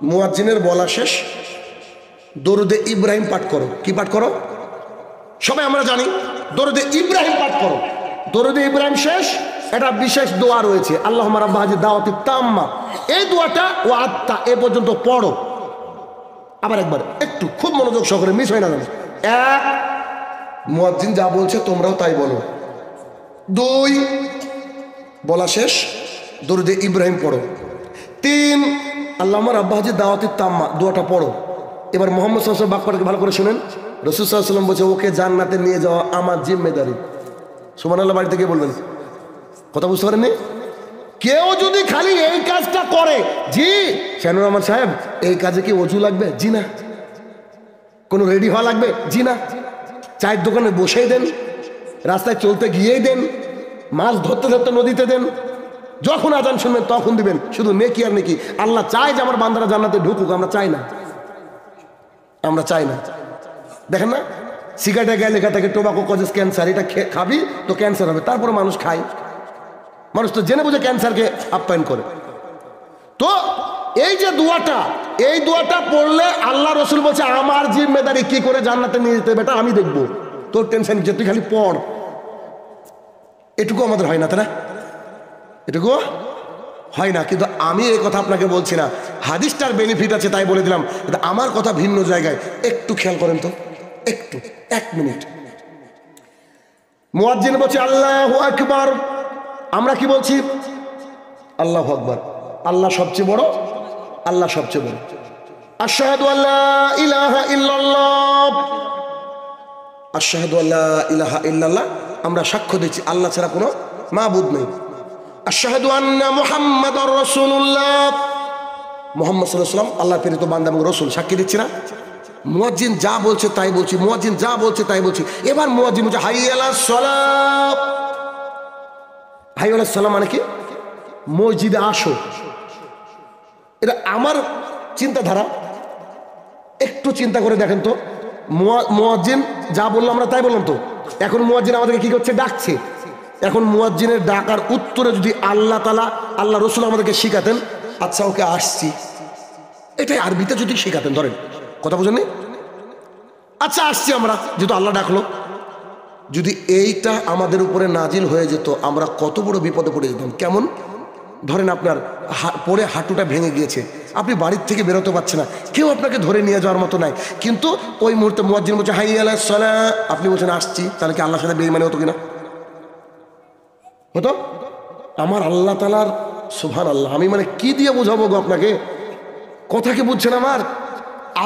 [SPEAKER 1] মুয়াজ্জিনের বলা শেষ, দরুদে ইব্রাহিম পাঠ করো। কি পাঠ করো? সবাই আমরা জানি, দরুদে ইব্রাহিম পাঠ করো। দরুদে ইব্রাহিম শেষ, এটা বিশেষ দোয়া রয়েছে, আল্লাহুম্মা রাব্বা হাযিহি দাওয়াতি তাম্মা, এই দোয়াটা ও আত্মা এ পর্যন্ত পড়ো। আবার একবার একটু খুব মনোযোগ সহকারে, মিস হয় না জানো। এক, মুয়াজ্জিন যা বলছে তোমরাও তাই বলো। দুই, বলা শেষ, দরুদে ইব্রাহিম পড়ো। তিন, আল্লাহুম্মা রাব্বা হাযিহি দাওয়াতি তাম্মা, দোয়াটা পড়ো। এবার মুহাম্মদ সাল্লাল্লাহু আলাইহি ওয়াসাল্লাম বাক্যটাকে ভালো করে শুনেন। রাসূল সাল্লাল্লাহু আলাইহি ওয়াসাল্লাম বলছে ওকে জান্নাতে নিয়ে যাওয়া আমার জিম্মেদারি। সুবহানাল্লাহ, বাড়িতে গিয়ে বলবেন। কথা বুঝতে পারেননি? কেউ যদি খালি এই কাজটা করে, জি শানুর রহমান সাহেব এই কাজে কি ওযু লাগবে? জি না। কোনো রেডি হওয়া লাগবে? জি না। চায়ের দোকানে বসেই দেন, রাস্তায় চলতে গিয়েই দেন, মাছ ধরতে ধরতে নদীতে দেন, যখন আজান শুনবেন তখন দিবেন, শুধু নেকি আর নেকি। আল্লাহ চায় যে আমার বান্দারা জান্নাতে ঢুকুক, আমরা চাই না, আমরা চাই না। দেখেন না, সিগারেটে গায়ে লেখা থাকে টোবাকো কজেস ক্যান্সার, এটা খাবি তো ক্যান্সার হবে, তারপরে মানুষ খায়। মানুষ তো জেনে বুঝে ক্যান্সারকে আপ্যায়ন করে। তো এই যে দোয়াটা, এই দোয়াটা পড়লে আল্লাহ রসুল বলছে আমার জিম্মেদারি কি করে জান্নাতে নিয়ে যেতে বেটা আমি দেখবো, তোর টেনশন যে তুই খালি পড়। এটুকু আমাদের হয় না, তাই না? এটুকু হয় না। কিন্তু আমি এই কথা আপনাকে বলছি না, হাদিসটার বেনিফিট আছে তাই বলে দিলাম, কিন্তু আমার কথা ভিন্ন জায়গায়। একটু খেয়াল করেন তো, একটু, এক মিনিট। মুয়াজ্জিন বলছে আল্লাহু আকবার, আমরা কি বলছি? আল্লাহু আকবার। আল্লাহ সবচেয়ে বড়, আল্লাহ সবচেয়ে বড়। আশহাদু আল্লা ইলাহা ইল্লাল্লাহ, আশহাদু আল্লা ইলাহা ইল্লাল্লাহ, আমরা সাক্ষ্য দিচ্ছি আল্লাহ ছাড়া কোনো মাবুদ নেই। আশহাদু আন্না মুহাম্মাদুর রাসূলুল্লাহ, মুহাম্মদ সাল্লাল্লাহু আলাইহি ওয়াসাল্লাম আল্লাহর প্রেরিত বান্দা এবং রাসূল, সাক্ষী দিচ্ছি না? মুয়াজ্জিন যা বলছে তাই বলছি, মুয়াজ্জিন যা বলছে তাই বলছি। এবার মুয়াজ্জিন বলছে হাইয়া আলাস সালাত। হাইয়া আলাস সালাত মানে কি? মসজিদে আসো। এটা আমার চিন্তাধারা, একটু চিন্তা করে দেখেন তো। মুয়াজ্জিন যা বললো আমরা তাই বললাম তো। এখন মুয়াজ্জিন আমাদেরকে কি করছে? ডাকছে। এখন মুয়াজ্জিনের ডাকার উত্তরে যদি আল্লাহ তাআলা, আল্লাহ রসুল আমাদেরকে শিখাতেন, আচ্ছা ওকে আসছি, এটাই আরবিতে যদি শিখাতেন, ধরেন কথা বুঝেননি, আচ্ছা আসছি আমরা, যেহেতু আল্লাহ ডাকলো, যদি এইটা আমাদের উপরে নাজিল হয়ে যেত আমরা কত বড় বিপদে পড়ে যেতাম। কেমন? ধরেন আপনার পরে হাঁটুটা ভেঙে গিয়েছে, আপনি বাড়ির থেকে বেরোতে পারছেন না, কেউ আপনাকে ধরে নিয়ে যাওয়ার মতো নাই, কিন্তু ওই মুহূর্তে মুয়াজ্জিন বলছে হাইয়া আলাস সালাহ, আপনি বলছেন আসছি, তাহলে কি আল্লাহর সাথে বেঈমানি হতো কিনা? হতো। আমার আল্লাহ তাআলার সুবহানাল্লাহ, আমি মানে কি দিয়ে বোঝাবো গো আপনাকে, কথা কি বুঝছেন আমার?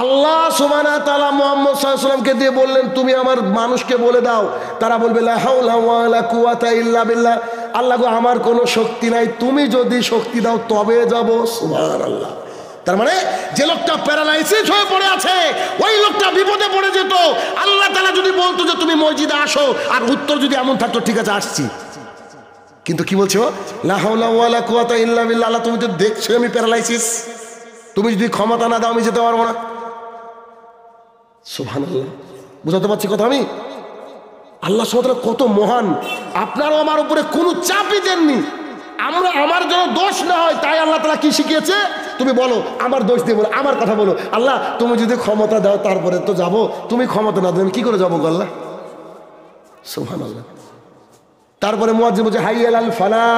[SPEAKER 1] আল্লাহ সুবহানাহু ওয়া তাআলা মুহাম্মদ সাল্লাল্লাহু আলাইহি ওয়াসাল্লামকে দিয়ে বললেন তুমি আমার মানুষকে বলে দাও, তারা বলবে লা হাওলা ওয়ালা কুওয়াতা ইল্লা বিল্লাহ, আল্লাহ গো আমার কোনো শক্তি নাই, তুমি যদি শক্তি দাও তবে যাব। সুবহানাল্লাহ। তার মানে যে লোকটা প্যারালাইসিস হয়ে পড়ে আছে ওই লোকটা বিপদে পড়ে যেত, আল্লাহ তাআলা যদি বলতো যে তুমি মসজিদে আসো, আর উত্তর যদি এমন থাকতো ঠিক আছে আসছি, কিন্তু কি বলছো লা হাওলা ওয়ালা কুওয়াতা ইল্লা বিল্লাহ, আল্লাহ তুমি তো দেখছো আমি প্যারালাইসিস, তুমি যদি ক্ষমতা না দাও আমি যেতে পারবো না। সুবহানাল্লাহ, বুঝাতে পারছি কথা আমি? আল্লাহ সুবহানাহু ওয়া তাআলা কত মহান, আপনারও আমার উপরে কোনো চাপই দেননি, আমরা আমার জন্য দোষ না হয় তাই আল্লাহ তাআলা কি শিখিয়েছে, তুমি বলো আমার দোষ দিয়ে বলো, আমার কথা বলো, আল্লাহ তুমি যদি ক্ষমতা দাও তারপরে তো যাব, তুমি ক্ষমতা না দেন কি করে যাবো আল্লাহ? সুবহানাল্লাহ। তারপরে মুয়াজ্জিন বলছে হাইয়া আলাল ফালাহ,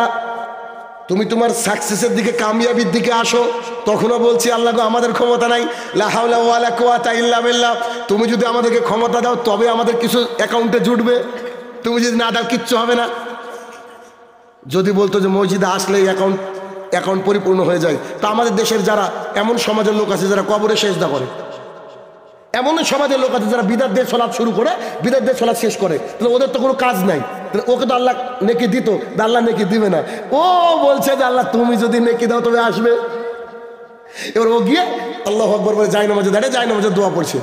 [SPEAKER 1] তুমি তোমার সাকসেসের দিকে কামিয়াবির দিকে আসো, তখনও বলছি আল্লাহ গো আমাদের ক্ষমতা নাই, লা হাওলা ওয়ালা কুওয়াতা ইল্লা বিল্লাহ, তুমি যদি আমাদেরকে ক্ষমতা দাও তবে আমাদের কিছু অ্যাকাউন্টে জুটবে, তুমি যদি না দাও কিচ্ছু হবে না। যদি বলতো যে মসজিদে আসলেই অ্যাকাউন্ট পরিপূর্ণ হয়ে যায়, তা আমাদের দেশের যারা এমন সমাজের লোক আছে যারা কবরে সেজদা করে, এমন সমাজের লোক আছে যারা বিদাত দিয়ে সলাৎ শুরু করে বিদাত দিয়ে সলাৎ শেষ করে, তাহলে ওদের তো কোনো কাজ নাই, তাহলে ওকে তো আল্লাহ নেকি দিত, আল্লাহ নেকি দিবে না, ও বলছে যে আল্লাহ তুমি যদি নেকি দাও তবে আসবে। এবার ও গিয়ে আল্লাহু আকবার বলে জায়নামাজে দাঁড়িয়ে জায়নামাজের দোয়া পড়ছে।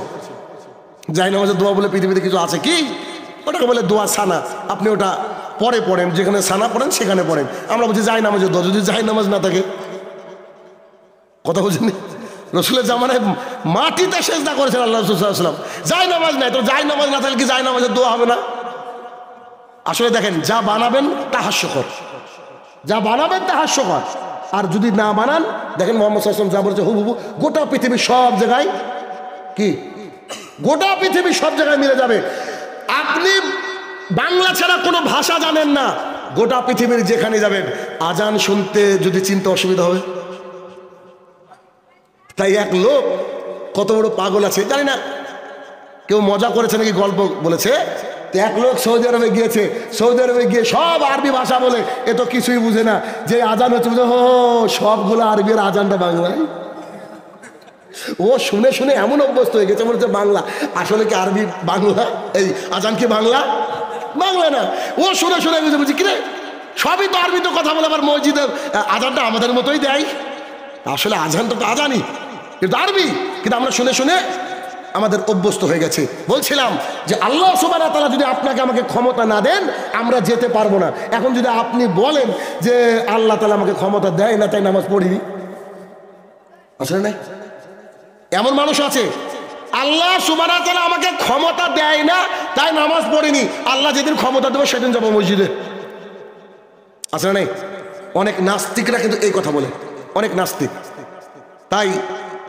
[SPEAKER 1] জায়নামাজের দোয়া বলে পৃথিবীতে কিছু আছে কি? ওটাকে বলে দোয়া সানা, আপনি ওটা পরে পড়েন, যেখানে সানা পড়েন সেখানে পড়েন। আমরা বলছি জায়নামাজের দোয়া, যদি জায়নামাজ না থাকে, কথা বলছেন, রসুলের জামানায় মাটিতে সেজদা করেছেন আল্লাহ রাসূল সাল্লাল্লাহু আলাইহি ওয়াসাল্লাম, জায়নামাজ নাই, তো জায়নামাজ না থাকলে কি জায়নামাজের দোয়া হবে না? আসলে দেখেন, যা বানাবেন তা হাস্যকর, যা বানাবেন তা হাস্যকর, আর যদি না বানান, দেখেন মুহাম্মদ সাল্লাল্লাহু আলাইহি ওয়াসাল্লাম যা বলেছে হুবহু গোটা পৃথিবীর সব জায়গায় কি, গোটা পৃথিবীর সব জায়গায় মিলে যাবে। আপনি বাংলা ছাড়া কোনো ভাষা জানেন না, গোটা পৃথিবীর যেখানে যাবেন আজান শুনতে যদি চিনতে অসুবিধা হবে। তাই এক লোক কত বড় পাগল আছে জানি না, কেউ মজা করেছে নাকি গল্প বলেছে, এক লোক সৌদি আরবে গিয়েছে, সৌদি আরবে গিয়ে সব আরবি ভাষা বলে, এ তো কিছুই বুঝে না, যে আজান হচ্ছে বুঝে ও সবগুলো আরবি আর আজানটা বাংলায়। ও শুনে শুনে এমন অভ্যস্ত হয়ে গেছে বলছে বাংলা, আসলে কি আরবি বাংলা, এই আজান কি বাংলা? বাংলা না, ও শুনে শুনে বুঝে বুঝি কিরে সবই তো আরবি তো কথা বলে, আবার মসজিদে আজানটা আমাদের মতোই দেয়, আসলে আজান তো আজানই কিন্তু আরবি, কিন্তু আমরা শুনে শুনে আমাদের অভ্যস্ত হয়ে গেছে। বলছিলাম যে আল্লাহ সুবহানাহু ওয়া তাআলা যদি আপনাকে আমাকে ক্ষমতা না দেন আমরা যেতে পারবো না। এখন যদি আপনি বলেন যে আল্লাহ তাআলা আমাকে ক্ষমতা দেয় না তাই নামাজ পড়িনি, আসলে নাই, এমন মানুষ আছে আল্লাহ সুবহানাহু ওয়া তাআলা আমাকে ক্ষমতা দেয় না তাই নামাজ পড়িনি, আল্লাহ যেদিন ক্ষমতা দেবে সেদিন যাবো মসজিদে, আসলে নাই। অনেক নাস্তিকরা কিন্তু এই কথা বলে, অনেক নাস্তিক। তাই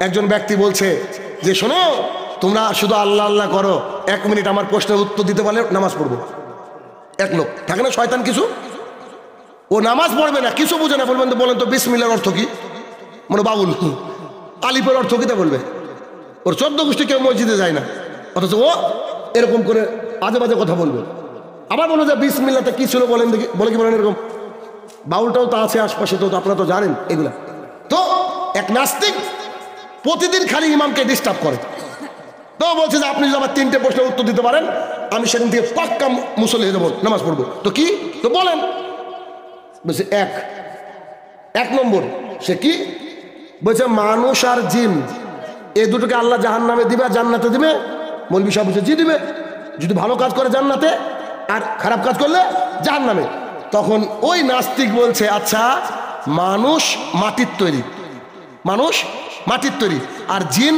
[SPEAKER 1] একজন ব্যক্তি বলছে যে শোনো, তোমরা শুধু আল্লাহ আল্লাহ করো, 1 মিনিট আমার প্রশ্নের উত্তর দিতে পারলে নামাজ পড়বো। এক লোক থাকে না শয়তান কিছু, ও নামাজ পড়বে না, কিছু বুঝে না, বলেন তো বিসমিল্লাহর অর্থ কি, মানে বাউল, আলিফের অর্থ কি তা বলবে, ওর 14 গোষ্ঠী কেউ মসজিদে যায় না, অথচ ও এরকম করে আজে বাজে কথা বলবে। আবার বলো যে বিসমিল্লাহতে কি ছিল বলেন দেখি, বলে কি বলেন এরকম, বাউলটাও তো আছে আশপাশে, তো আপনারা তো জানেন এগুলা। তো এক নাস্তিক প্রতিদিন খালি ইমামকে ডিস্টার্ব করে, তো বলছে যে আপনি যদি আমার 3টে প্রশ্নের উত্তর দিতে পারেন আমি সেদিন থেকে পাক্কা মুসল্লি হয়ে যাবো, নামাজ পড়বো। তো কি, তো বলেন। বলছে এক নম্বর, সে কি বলছে, মানুষ আর জিন এই দুটোকে আল্লাহ জাহান্নামে দিবে আর জান্নাতে দিবে? মৌলভী সাহেব বলছে জি দিবে, যদি ভালো কাজ করে জান্নাতে আর খারাপ কাজ করলে জাহান্নামে। তখন ওই নাস্তিক বলছে আচ্ছা, মানুষ মাটির তৈরি, মানুষ মাটির তৈরি আর জিন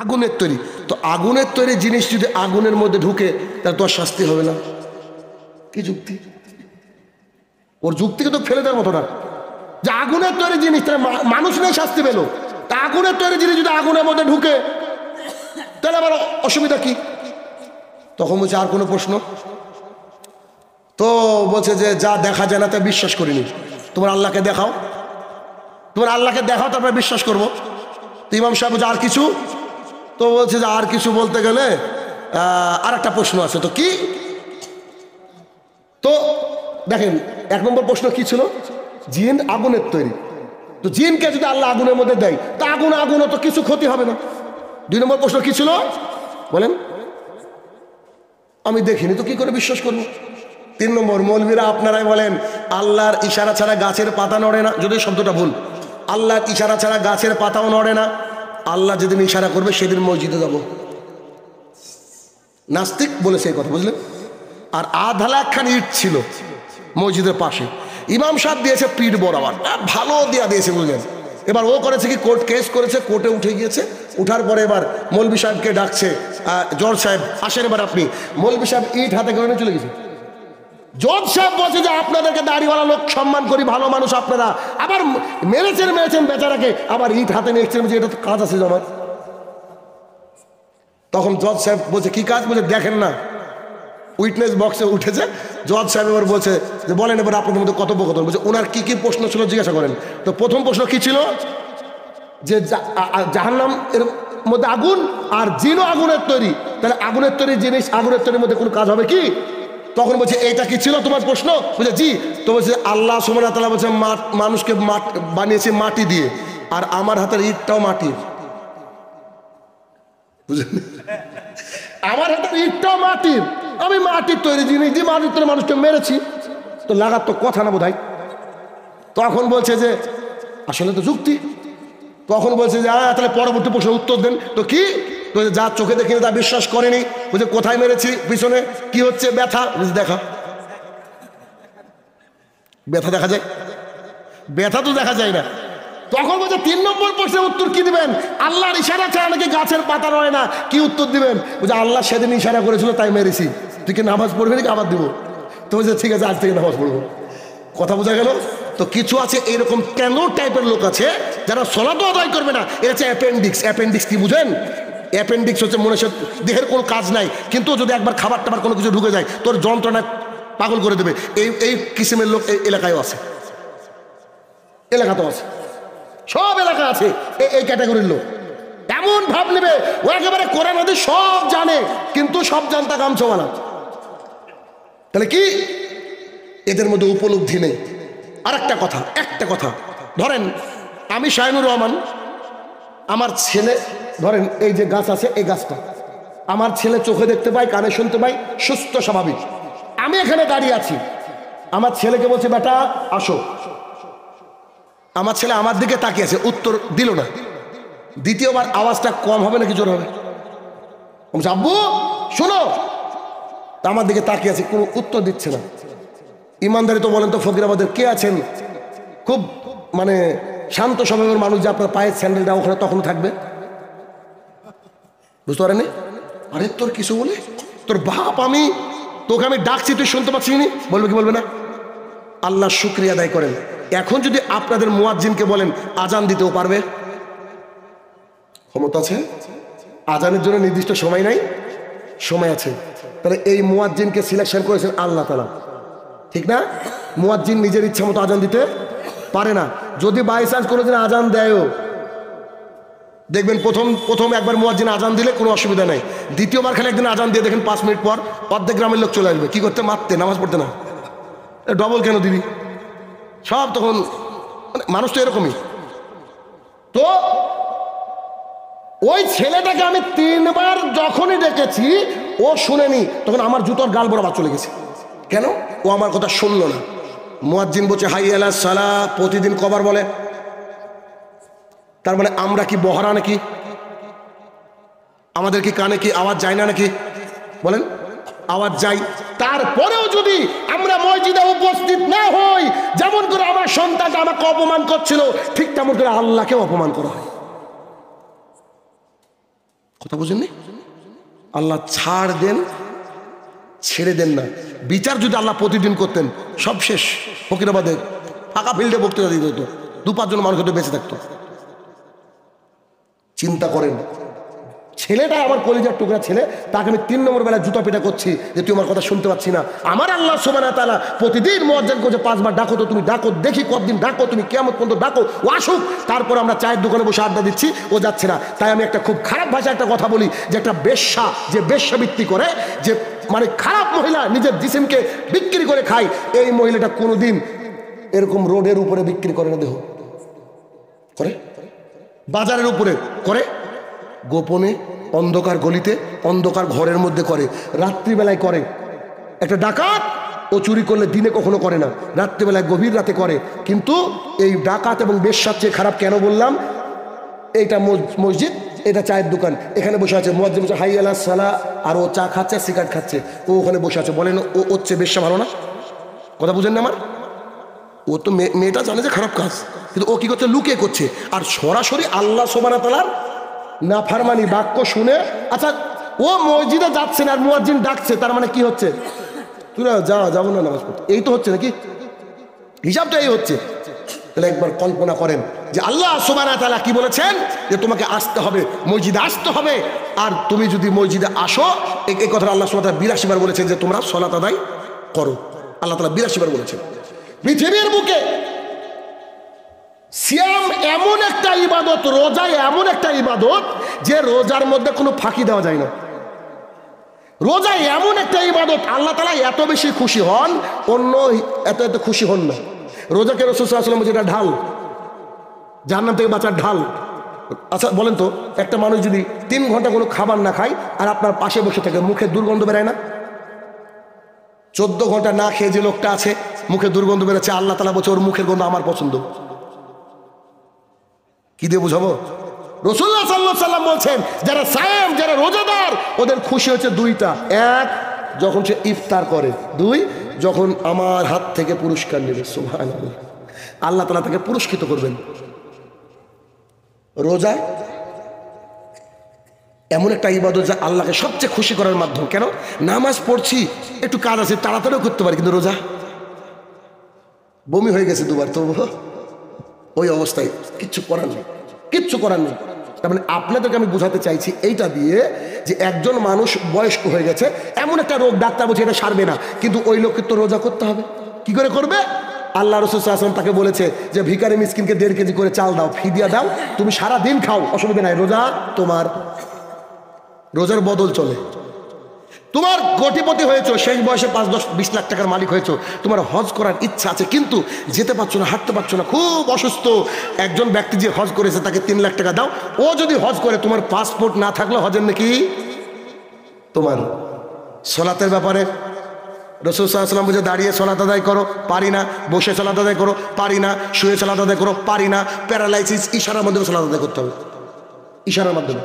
[SPEAKER 1] আগুনের তৈরি, তো আগুনের তৈরি জিনিস যদি আগুনের মধ্যে ঢুকে তাহলে তো আর শাস্তি হবে না? কি যুক্তি? ওর যুক্তিকে তো ফেলে দেওয়ার মতো না, যে আগুনের তৈরি জিনিস তাহলে মানুষ নেই শাস্তি পেল, তা আগুনের তৈরি জিনিস যদি আগুনের মধ্যে ঢুকে তাহলে আবার অসুবিধা কি? তখন বলছে আর কোনো প্রশ্ন? তো বলছে যে যা দেখা যায় না তা বিশ্বাস করিনি, তোমার আল্লাহকে দেখাও, তোমার আল্লাহকে দেখাও, তারপরে বিশ্বাস করবো। তো ইমাম সাহেব বলছে আর কিছু? তো বলছে যে আর কিছু বলতে গেলে আর একটা প্রশ্ন আছে। তো কি? তো দেখেন, 1 নম্বর প্রশ্ন কি ছিল? জিন আগুনের তৈরি, তো জিনকে যদি আল্লাহ আগুনের মধ্যে দেয় তো আগুনও তো কিছু ক্ষতি হবে না। 2 নম্বর প্রশ্ন কি ছিল বলেন? আমি দেখিনি, তো কি করে বিশ্বাস করবো? 3 নম্বর, মৌলবীরা আপনারাই বলেন আল্লাহর ইশারা ছাড়া গাছের পাতা নড়ে না। যদি শব্দটা ভুল, আল্লাহর ইশারা ছাড়া গাছের পাতাও নড়ে না। আল্লাহ যেদিন ইশারা করবে সেদিন মসজিদে যাব। নাস্তিক বলেছে এই কথা, বুঝলেন? আর আধা লাখখান ইট ছিল মসজিদের পাশে, ইমাম সাহেব দিয়েছে পিঠ বরাবর, ভালো দিয়েছে, বুঝলেন? এবার ও করেছে কি, কোর্ট কেস করেছে, কোর্টে উঠে গিয়েছে। উঠার পরে এবার মৌলবী সাহেবকে ডাকছে, জজ সাহেব আসেন এবার আপনি। মৌলবী সাহেব ইট হাতে করে চলে গেছে। জজ সাহেব বলছে যে আপনাদেরকে দাড়িওয়ালা লোক সম্মান করি, ভালো মানুষ আপনারা, আবার মেরেছেন বেচারাকে, আবার ইট হাতে নিয়ে এসেছেন, এটা তো কাজ আছে আমার। তখন জজ সাহেব বলছে কি কাজ? বলছে দেখেন না, উইটনেস বক্সে উঠেছে। জজ সাহেব এবার বলছে যে বলেন এবার আপনাদের মধ্যে কথোপকথন। বলছে ওনার কি কি প্রশ্ন ছিল জিজ্ঞাসা করেন। তো প্রথম প্রশ্ন কি ছিল? যে জাহান্নাম এর মধ্যে আগুন, আর জিনও আগুনের তৈরি, তাহলে আগুনের তৈরি জিনিস আগুনের তৈরির মধ্যে কোনো কাজ হবে কি? তখন বলছে এইটা কি ছিল তোমার প্রশ্ন? বলছে জি। তো বলছে আল্লাহ সুবহানাহু ওয়া তাআলা বলছে মানুষকে বানিয়েছে মাটি দিয়ে, আর আমার হাতের ইটটাও মাটির, বুঝলেন? আমার হাতের ইটটাও মাটির, আমি মাটির তৈরি জিনিস দিয়ে মাটির তৈরি মানুষকে মেরেছি, তো লাগার তো কথা না বোধহয়। তখন বলছে যে আসলে তো যুক্তি। তখন বলছে যে তাহলে পরবর্তী প্রশ্নের উত্তর দেন। তো কি? তো যা চোখে দেখিনি তা বিশ্বাস করেনি। বলছে কোথায় মেরেছি? পিছনে। কি হচ্ছে? ব্যথা। দেখা, ব্যথা দেখা যায়? ব্যথা তো দেখা যায় না। তখন বলছে 3 নম্বর প্রশ্নের উত্তর কি দিবেন? আল্লাহর ইশারা ছাড়া নাকি গাছের পাতা নয় না, কি উত্তর দিবেন? বলছে আল্লাহ সেদিন ইশারা করেছিল তাই মেরেছি, তুই কি নামাজ পড়বি নাকি আবার দিব? তো বলছে ঠিক আছে আজ থেকে নামাজ পড়বো। কথা বোঝা গেল? তো কিছু আছে এরকম কেন টাইপের লোক আছে যারা সলাতও আদায় করবে না। এটা হচ্ছে অ্যাপেন্ডিক্স। অ্যাপেন্ডিক্স কি বুঝেন? অ্যাপেন্ডিক্স হচ্ছে মনে হচ্ছে দেহের কোনো কাজ নাই, কিন্তু যদি একবার খাবার টাবার কোনো কিছু ঢুকে যায় তোর যন্ত্রণায় পাগল করে দেবে। এই কিসিমের লোক এই এলাকায়ও আছে, এলাকাতেও আছে, সব এলাকা আছে এই ক্যাটাগরির লোক। এমন ভাব নেবে ও একেবারে কোরআন হাদিস সব জানে, কিন্তু সব জানতা গামছা না। তাহলে কি এদের মধ্যে উপলব্ধি নেই? আর একটা কথা ধরেন আমি শাহিনুর রহমান, আমার ছেলে, ধরেন এই যে গাছ আছে, এই গাছটা আমার ছেলে চোখে দেখতে পায়, কানে শুনতে পায়, সুস্থ স্বাভাবিক। আমি এখানে দাঁড়িয়ে আছি, আমার ছেলেকে বলছে বেটা আসো। আমার ছেলে আমার দিকে তাকিয়ে আছে, উত্তর দিল না। দ্বিতীয়বার আওয়াজটা কম হবে নাকি জোর হবে? বলছে আব্বু শোনো, তা আমার দিকে তাকিয়ে আছে, কোনো উত্তর দিচ্ছে না। ইমানদারি তো বলেন তো ফকিরাবাদের কে আছেন খুব মানে শান্ত স্বভাবের মানুষ, যে আপনার পায়ের স্যান্ডেলটা ওখানে তখনও থাকবে? বুঝতে পারেনি? আরে তোর কিছু বলে, তোর বাপ, আমি তোকে আমি ডাকছি তুই শুনতে পাচ্ছিস নি? বলবে কি বলবে না? আল্লাহ শুকরিয়া আদায় করেন। এখন যদি আপনাদের মুয়াজ্জিনকে বলেন আজান দিতেও পারবে? ক্ষমতা আছে? আজানের জন্য নির্দিষ্ট সময় নাই? সময় আছে। তাহলে এই মুয়াজ্জিনকে সিলেকশন করেছেন আল্লাহ তাআলা, ঠিক না? মুয়াজ্জিন নিজের ইচ্ছা মতো আজান দিতে পারে না। যদি বাই চান্স কোনোদিন আজান দেয়ও, দেখবেন প্রথম একবার মুয়াজ্জিন আজান দিলে কোনো অসুবিধা নেই, দ্বিতীয়বার খালি একদিন আজান দিয়ে দেখেন 5 মিনিট পর অর্ধেক গ্রামের লোক চলে আসবে। কি করতে? মারতে, নামাজ পড়তে না। ডবল কেন দিবি? সব তখন মানুষ তো এরকমই। তো ওই ছেলেটাকে আমি 3 বার যখনই ডেকেছি ও শুনেনি, তখন আমার জুতোর গাল বরাবর চলে গেছে। কেন? ও আমার কথা শুনলো না। মুয়াজ্জিন বলছে হাই আলাস সালাহ, প্রতিদিন কবার বলে? তার মানে আমরা কি বহারা নাকি? আমাদের কি কানে কি আওয়াজ যায় না নাকি? বলেন, আওয়াজ যাই। তারপরেও যদি আমরা মসজিদে উপস্থিত না হই, যেমন করে আমার সন্তানটা আমাকে অপমান করছিল, ঠিক তেমন করে আল্লাহকেও অপমান করা হয়। কথা বুঝেননি? আল্লাহ ছাড় দেন, ছেড়ে দেন না। বিচার যদি আল্লাহ প্রতিদিন করতেন, সব শেষ। ফকিরাবাদে ফাঁকা ফিল্ডে বক্তৃতা দিতে হতো, 2-5 জন মানুষ হয়তো বেঁচে থাকতো। চিন্তা করেন ছেলেটা আমার কলিজার টুকরা ছেলে, তাকে আমি 3 নম্বর বেলা জুতা পিটা করছি যে তুই আমার কথা শুনতে পাচ্ছি না। আমার আল্লাহ সুবহানাহু ওয়া তাআলা প্রতিদিন মুয়াজ্জিন করছে 5 বার ডাকো, তো তুমি ডাকো, দেখি কতদিন ডাকো, তুমি কিয়ামত পর্যন্ত ডাকো, ও আসুক। তারপর আমরা চায়ের দোকানে বসে আড্ডা দিচ্ছি, ও যাচ্ছে না। তাই আমি একটা খুব খারাপ ভাষায় একটা কথা বলি যে একটা বেশ্যা, যে বেশ্যাবৃত্তি করে, যে মানে খারাপ মহিলা, নিজের জিসিমকে বিক্রি করে খায়, এই মহিলাটা কোনোদিন এরকম রোডের উপরে বিক্রি করে না, দেহ করে, বাজারের উপরে করে, গোপনে অন্ধকার গলিতে, অন্ধকার ঘরের মধ্যে করে, রাত্রিবেলায় করে। একটা ডাকাত ও চুরি করলে দিনে কখনো করে না, রাত্রিবেলায় গভীর রাতে করে। কিন্তু এই ডাকাত এবং বেশ্যার চেয়ে খারাপ কেন বললাম? এইটা মসজিদ, এটা চায়ের দোকান, এখানে বসে আছে মুয়াজ্জিন বসে হাই আলা সালা, আর ও চা খাচ্ছে, সিগারেট খাচ্ছে, ও ওখানে বসে আছে। বলেন ও হচ্ছে বেশ্যা ভালো না? কথা বুঝেন না আমার? ও তো মেয়েটা জানে যে খারাপ কাজ, কিন্তু ও কি করছে? লুকিয়ে করছে। আর সরাসরি আল্লাহ সুবহানাহু ওয়া তাআলার নাফরমানি বাক্য শুনে, আচ্ছা ও মসজিদে যাচ্ছে না আর মুয়াজ্জিন ডাকছে, তার মানে কি হচ্ছে? তুই না যাবো না নামাজ পড়তে, এই তো হচ্ছে নাকি? হিসাবটা এই হচ্ছে। তাহলে একবার কল্পনা করেন যে আল্লাহ সুবহানাহু ওয়া তাআলা কি বলেছেন যে তোমাকে আসতে হবে, মসজিদে আসতে হবে। আর তুমি যদি মসজিদে আসো, এই কথা আল্লাহ সুবহানাহু ওয়া তাআলা 82 বার বলেছেন যে তোমরা সালাত আদায় করো। আল্লাহ তাআলা 82 বার বলেছেন। পৃথিবীর বুকে সিয়াম এমন একটা ইবাদত, রোজা এমন একটা ইবাদত যে রোজার মধ্যে কোনো ফাঁকি দেওয়া যায় না। রোজা এমন একটা ইবাদত, আল্লাহ তাআলা এত বেশি খুশি হন, অন্য এত খুশি হন না। রোজাকে রাসূল সাল্লাল্লাহু আলাইহি ওয়াসাল্লাম বলেছেন এটা ঢাল, জাহান্নাম থেকে বাঁচার ঢাল। আচ্ছা বলেন তো, একটা মানুষ যদি 3 ঘন্টা কোনো খাবার না খায় আর আপনার পাশে বসে থাকে, মুখে দুর্গন্ধ বেরোয় না? 14 ঘন্টা না খেয়ে যে লোকটা আছে, মুখে দুর্গন্ধ বেরোচ্ছে, আল্লাহ তাআলা বলছে ওর মুখের গন্ধ আমার পছন্দ। কি দিয়ে বুঝাবো? রাসূলুল্লাহ সাল্লাল্লাহু আলাইহি ওয়াসাল্লাম বলছেন যারা সায়েম, যারা রোজাদার, ওদের খুশি হচ্ছে 2টা। 1, যখন সে ইফতার করে। 2, যখন আমার হাত থেকে পুরস্কার নেবে। সুবহানাল্লাহ, আল্লাহ তাআলা তাকে পুরস্কৃত করবেন। রোজা এমন একটা ইবাদত যা আল্লাহকে সবচেয়ে খুশি করার মাধ্যম। কেন? নামাজ পড়ছি, একটু কাজ আছে, তাড়াতাড়িও করতে পারি, কিন্তু রোজা বমি হয়ে গেছে 2 বার, তো ওই অবস্থায় কিচ্ছু করার নেই, কিচ্ছু করার নেই। তার মানে আপনাদেরকে আমি বোঝাতে চাইছি এইটা দিয়ে যে একজন মানুষ বয়স্ক হয়ে গেছে, এমন একটা রোগ, ডাক্তার বলছে এটা সারবে না, কিন্তু ওই লোককে তো রোজা করতে হবে। কি করে করবে? আল্লাহ রাসূল সাল্লাল্লাহু আলাইহি ওয়াসাল্লাম তাকে বলেছে যে ভিখারি মিসকিনকে 1.5 কেজি করে চাল দাও, ফিদিয়া দাও, তুমি সারা দিন খাও, অসুবিধা নাই, রোজা তোমার। রোজার বদল চলে। তোমার কোটিপতি হয়েছো, শেষ বয়সে 5, 10, 20 লাখ টাকার মালিক হয়েছো, তোমার হজ করার ইচ্ছা আছে, কিন্তু যেতে পারছো না, হাঁটতে পারছো না, খুব অসুস্থ। একজন ব্যক্তি যে হজ করেছে তাকে 3 লাখ টাকা দাও, ও যদি হজ করে, তোমার পাসপোর্ট না থাকলে হজের নাকি তোমার। সালাতের ব্যাপারে রাসূল সাল্লাল্লাহু আলাইহি ওয়াসাল্লাম বলে দাঁড়িয়ে সালাত আদায় করো, পারি না। বসে সালাত আদায় করো, পারি না। শুয়ে সালাত আদায় করো, পারি না। প্যারালাইসিস, ইশারার মাধ্যমে সালাত আদায় করতে হবে, ইশারার মাধ্যমে।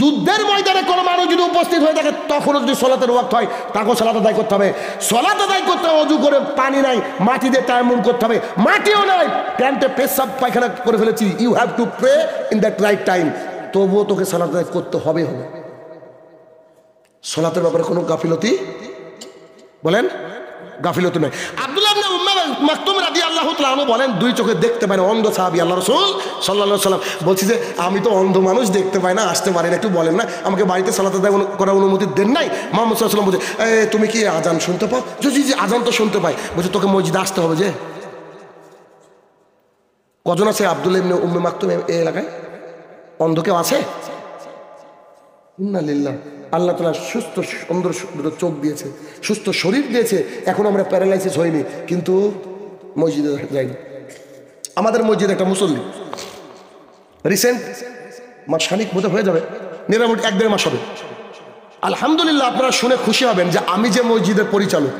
[SPEAKER 1] যুদ্ধের ময়দানে কোনো মানুষ যদি উপস্থিত হয়ে থাকে, তখনও যদি সালাতের ওয়াক্ত হয়, তাকেও সালাত আদায় করতে হবে। সালাত আদায় করতে হবে, ওযু করে, পানি নাই, মাটি দিয়ে তায়াম্মুম করতে হবে, মাটিও নাই, প্যান্টে পেশাব পায়খানা করে ফেলেছি, you have to pray in that right time, তবুও তোকে সালাত আদায় করতে হবে। সালাতের ব্যাপারে কোনো গাফিলতি, বলেন গাফিলতি নয়। আব্দুল্লাহ ইবনে উম্মে মাকতুম রাদিয়াল্লাহু তাআলা আনহু বলেন, 2 চোখে দেখতে পায় না, অন্ধ সাহাবী, আল্লাহ রাসূল সাল্লাল্লাহু আলাইহি ওয়াসাল্লাম বলছি যে আমি তো অন্ধ মানুষ, দেখতে পাই না, আসতে পারি না, একটু বলেন না, আমাকে বাড়িতে সালাত আদায় করার অনুমতি দেন নাই? মুহাম্মদ সাল্লাল্লাহু আলাইহি ওয়াসাল্লাম বলছে তুমি কি আজান শুনতে পাও? জি জি, আজান তো শুনতে পাই। বলছে তোকে মসজিদে আসতে হবে। যে কজন আছে আব্দুল্লাহ ইবনে উম্মে মাকতুম এই এলাকায়? অন্ধ কেউ আছে? ইন্নালিল্লাহ। আল্লাহ তাআলা সুস্থ সুন্দর চোখ দিয়েছে, সুস্থ শরীর দিয়েছে, এখন আমরা প্যারালাইসিস হইনি, কিন্তু মসজিদে যাইনি। আমাদের মসজিদে একটা মুসল্লি রিসেন্ট মাসখানিক বোধ হয়ে যাবে, মোটামুটি 1-1.5 মাস হবে। আলহামদুলিল্লাহ, আপনারা শুনে খুশি হবেন যে আমি যে মসজিদের পরিচালক,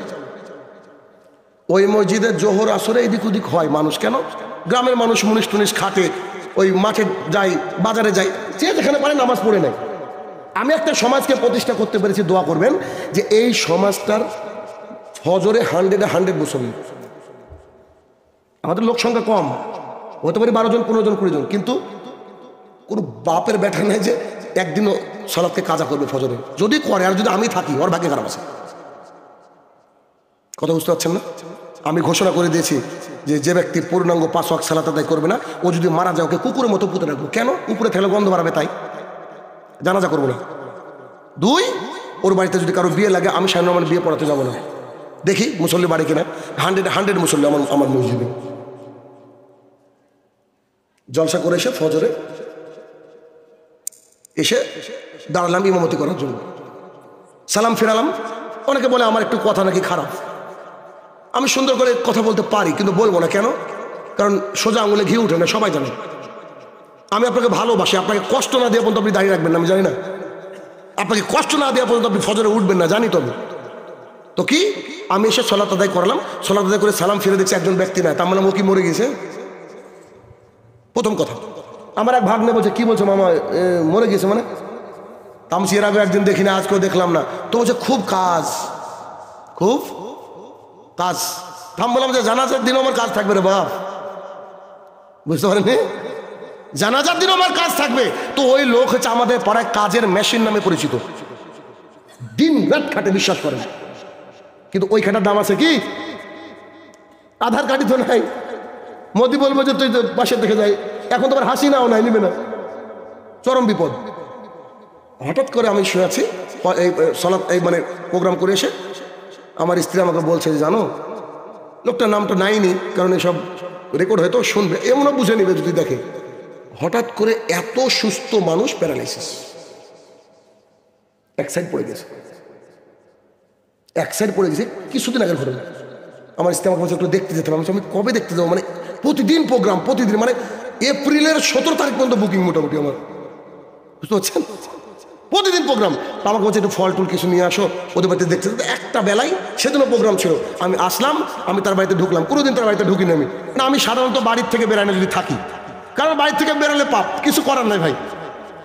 [SPEAKER 1] ওই মসজিদের জোহর আসরে এদিক ওদিক হয় মানুষ। কেন? গ্রামের মানুষ মুনিশ টুনিশ খাটে, ওই মাঠে যায়, বাজারে যায়, যে যেখানে পারে নামাজ পড়ে নেয়। আমি একটা সমাজকে প্রতিষ্ঠা করতে পেরেছি, দোয়া করবেন যে এই সমাজটার ফজরে 100 মুসল্লি। আমাদের লোক সংখ্যা কম, হতে পারে 12 জন, 15 জন, 20 জন, কিন্তু কোনো বাপের ব্যাটা নেই যে একদিনও সালাতকে কাজা করবে ফজরে। যদি করে, আর যদি আমি থাকি, ওর ভাগ্যে খারাপ আছে। কথা বুঝতে পারছেন না? আমি ঘোষণা করে দিয়েছি যে যে ব্যক্তি পূর্ণাঙ্গ 5 ওয়াক্ত সালাত আদায় করবে না, ও যদি মারা যায়, ওকে কুকুরের মতো পুঁতে রাখবো। কেন? উপরে থাকলে গন্ধ বাড়াবে, তাই জানাজা করবো না। 2, ওর বাড়িতে যদি কারো বিয়ে লাগে আমি শাহিনুর রহমান বিয়ে পড়াতে যাবো না। দেখি মুসল্লি বাড়ি কিনা, 100 মুসল্লি আমার মসজিদে। জলসা করে এসে ফজরে এসে দাঁড়ালাম ইমামতি করার জন্য, সালাম ফেরালাম। অনেকে বলে আমার একটু কথা নাকি খারাপ। আমি সুন্দর করে কথা বলতে পারি, কিন্তু বলবো না। কেন? কারণ সোজা আঙুলে ঘি উঠে না, সবাই জানে। আমি আপনাকে ভালোবাসি, আপনাকে কষ্ট না দেওয়া পর্যন্ত আপনি দাঁড়িয়ে রাখবেন না, আমি জানি না। আপনাকে কষ্ট না দেওয়া পর্যন্ত আপনি ফজরে উঠবেন না, জানি। তবে তো কি, আমি এসে সালাত আদায় করলাম, সালাত আদায় করে সালাম ফিরে দেখছি একজন ব্যক্তি না, তার মানে ও কি মরে গেছে? প্রথম কথা। আমার এক ভাগ্নে বলছে, কি বলছো মামা, মরে গেছে মানে? আমি এর আগে একদিন দেখিনি, আজকেও দেখলাম না। তো বলছে খুব কাজ, খুব কাজ। আমি বললাম যে জানাজার দিনও আমার কাজ থাকবে রে বাপ, বুঝতে পারেনি? জানাজার দিনও আমার কাজ থাকবে। তো ওই লোক হচ্ছে আমাদের পাড়ায় কাজের মেশিন নামে পরিচিত, দিন রাত খাটে, বিশ্বাস করেন। কিন্তু ওই খাটার দাম আছে কি? আধার কার্ডই তো নাই। মোদি বলবো যে তুই তো পাশে দেখে যাই, এখন তো আবার হাসিনাও নাই, নিবে না, চরম বিপদ। হঠাৎ করে আমি শুয়ে আছি, এই মানে প্রোগ্রাম করে এসে আমার স্ত্রী আমাকে বলছে যে জানো, লোকটার নামটা নাইনি, কারণ এসব রেকর্ড হয়তো শুনবে, এমনও বুঝে নিবে যদি দেখে। হঠাৎ করে এত সুস্থ মানুষ প্যারালাইসিস, এক সাইড পড়ে গেছে, এক সাইড পড়ে গেছে। কিছুদিন আগের ঘটনা। আমার স্ত্রী আমাকে বলছে একটু দেখতে যেতাম। আমি কবে দেখতে যাবো? মানে প্রতিদিন প্রোগ্রাম, প্রতিদিন, মানে এপ্রিলের 17 তারিখ পর্যন্ত বুকিং মোটামুটি আমার, বুঝতে পারছেন? প্রতিদিন প্রোগ্রাম। আমাকে বলছে একটু ফল টুল কিছু নিয়ে আসো, ওদের বাড়িতে দেখতে। একটা বেলায় সেদিনও প্রোগ্রাম ছিল, আমি আসলাম, আমি তার বাড়িতে ঢুকলাম। কোনোদিন তার বাড়িতে ঢুকিনি আমি, না আমি সাধারণত বাড়ির থেকে বেরাই না যদি থাকি, কারণ বাড়ির থেকে বেরোলে পাপ, কিছু করার নাই ভাই।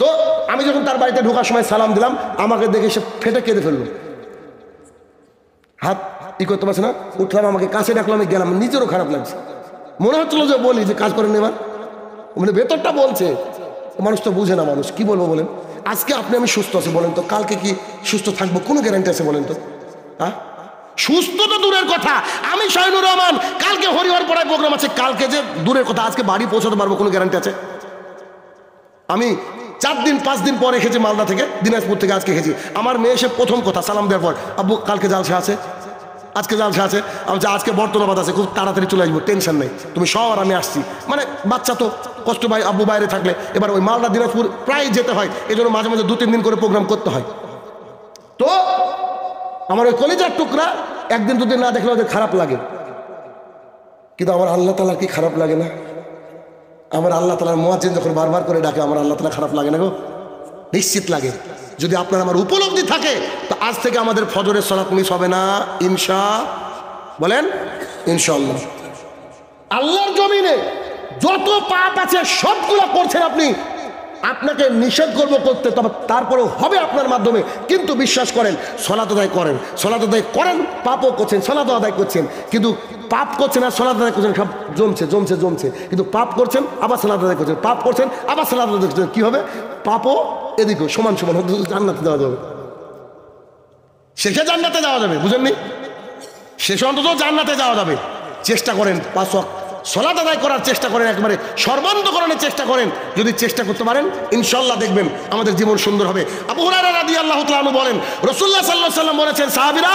[SPEAKER 1] তো আমি যখন তার বাড়িতে ঢোকার সময় সালাম দিলাম, আমাকে দেখে সে ফেটে কেঁদে ফেললো, হাত ই করতে পারছে না। উঠলাম, আমাকে কাছে ডাকলাম, আমি গেলাম, নিজেরও খারাপ লাগছে। মনে হচ্ছিল যে বলি যে কাজ করেন এবার, মানে ভেতরটা বলছে। মানুষ তো বুঝে না, মানুষ কি বলবো বলেন? আজকে আপনি আমি সুস্থ আছি বলেন তো, কালকে কি সুস্থ থাকবো? কোনো গ্যারান্টি আছে বলেন তো? হ্যাঁ, সুস্থ তো দূরের কথা, আমি শাহিনুর রহমান কালকে হরিহর পড়ায় প্রোগ্রাম আছে, কালকে যে দূরের কথা, আজকে বাড়ি পৌঁছাতে পারবো কোনো গ্যারান্টি আছে? আমি 4 দিন 5 দিন পরে এসেছি মালদা থেকে, দিনাজপুর থেকে আজকে এসেছি। আমার মেয়ে এসে প্রথম কথা সালাম দেওয়ার পর, আব্বু কালকে জালসা আছে, আজকে জালসা আছে। আমি আজকে বর্তমাবাদ আছে, খুব তাড়াতাড়ি চলে আসবো, টেনশন নেই, তুমি সব আর আমি আসছি। মানে বাচ্চা তো কষ্ট ভাই, আব্বু বাইরে থাকলে। এবার ওই মালদা দিনাজপুর প্রায় যেতে হয়, এই জন্য মাঝে মাঝে 2-3 দিন করে প্রোগ্রাম করতে হয়। তো আমার ওই কলিজার টুকরা একদিন 2 দিন না দেখলে ওদের খারাপ লাগে, কিন্তু আমার আল্লাহ তাআলার কি খারাপ লাগে না? আমার আল্লাহ তাআলার মুয়াজ্জিন যখন বারবার করে ডাকে, আমার আল্লাহ তাআলা খারাপ লাগে না গো? নিশ্চিত লাগে। যদি আপনার আমার উপলব্ধি থাকে, তো আজ থেকে আমাদের ফজরের সালাত মিস হবে না, বলেন ইনশাআল্লাহ। আল্লাহর জমিনে যত পাপ আছে সবগুলো করছেন আপনি, আপনাকে নিষেধ করবো করতে, তবে তারপরেও হবে আপনার মাধ্যমে। কিন্তু বিশ্বাস করেন, সালাত আদায় করেন, সালাত আদায় করেন, পাপও করছেন, সালাত আদায় করছেন, কিন্তু পাপ করছেন আর সালাত আদায় করছেন, সব জমছে জমছে জমছে। কিন্তু পাপ করছেন আবার সালাত আদায় করছেন, পাপ করছেন আবার সালাত আদায় করছেন, কি হবে? পাপও এদিকেও সমান সমান, জান্নাতে যাওয়া যাবে, শেষে জান্নাতে যাওয়া যাবে, বুঝেননি? শেষে অন্তত জান্নাতে যাওয়া যাবে। চেষ্টা করেন 5 ওয়াক্ত সালাত আদায় করার চেষ্টা করেন, একেবারে সর্বান্তকরণের চেষ্টা করেন। যদি চেষ্টা করতে পারেন, ইনশাআল্লাহ দেখবেন আমাদের জীবন সুন্দর হবে। আবু হুরায়রা রাদিয়াল্লাহু তাআলা আনহু বলেন, রাসূলুল্লাহ সাল্লাল্লাহু আলাইহি ওয়াসাল্লাম বলেছেন, সাহাবীরা,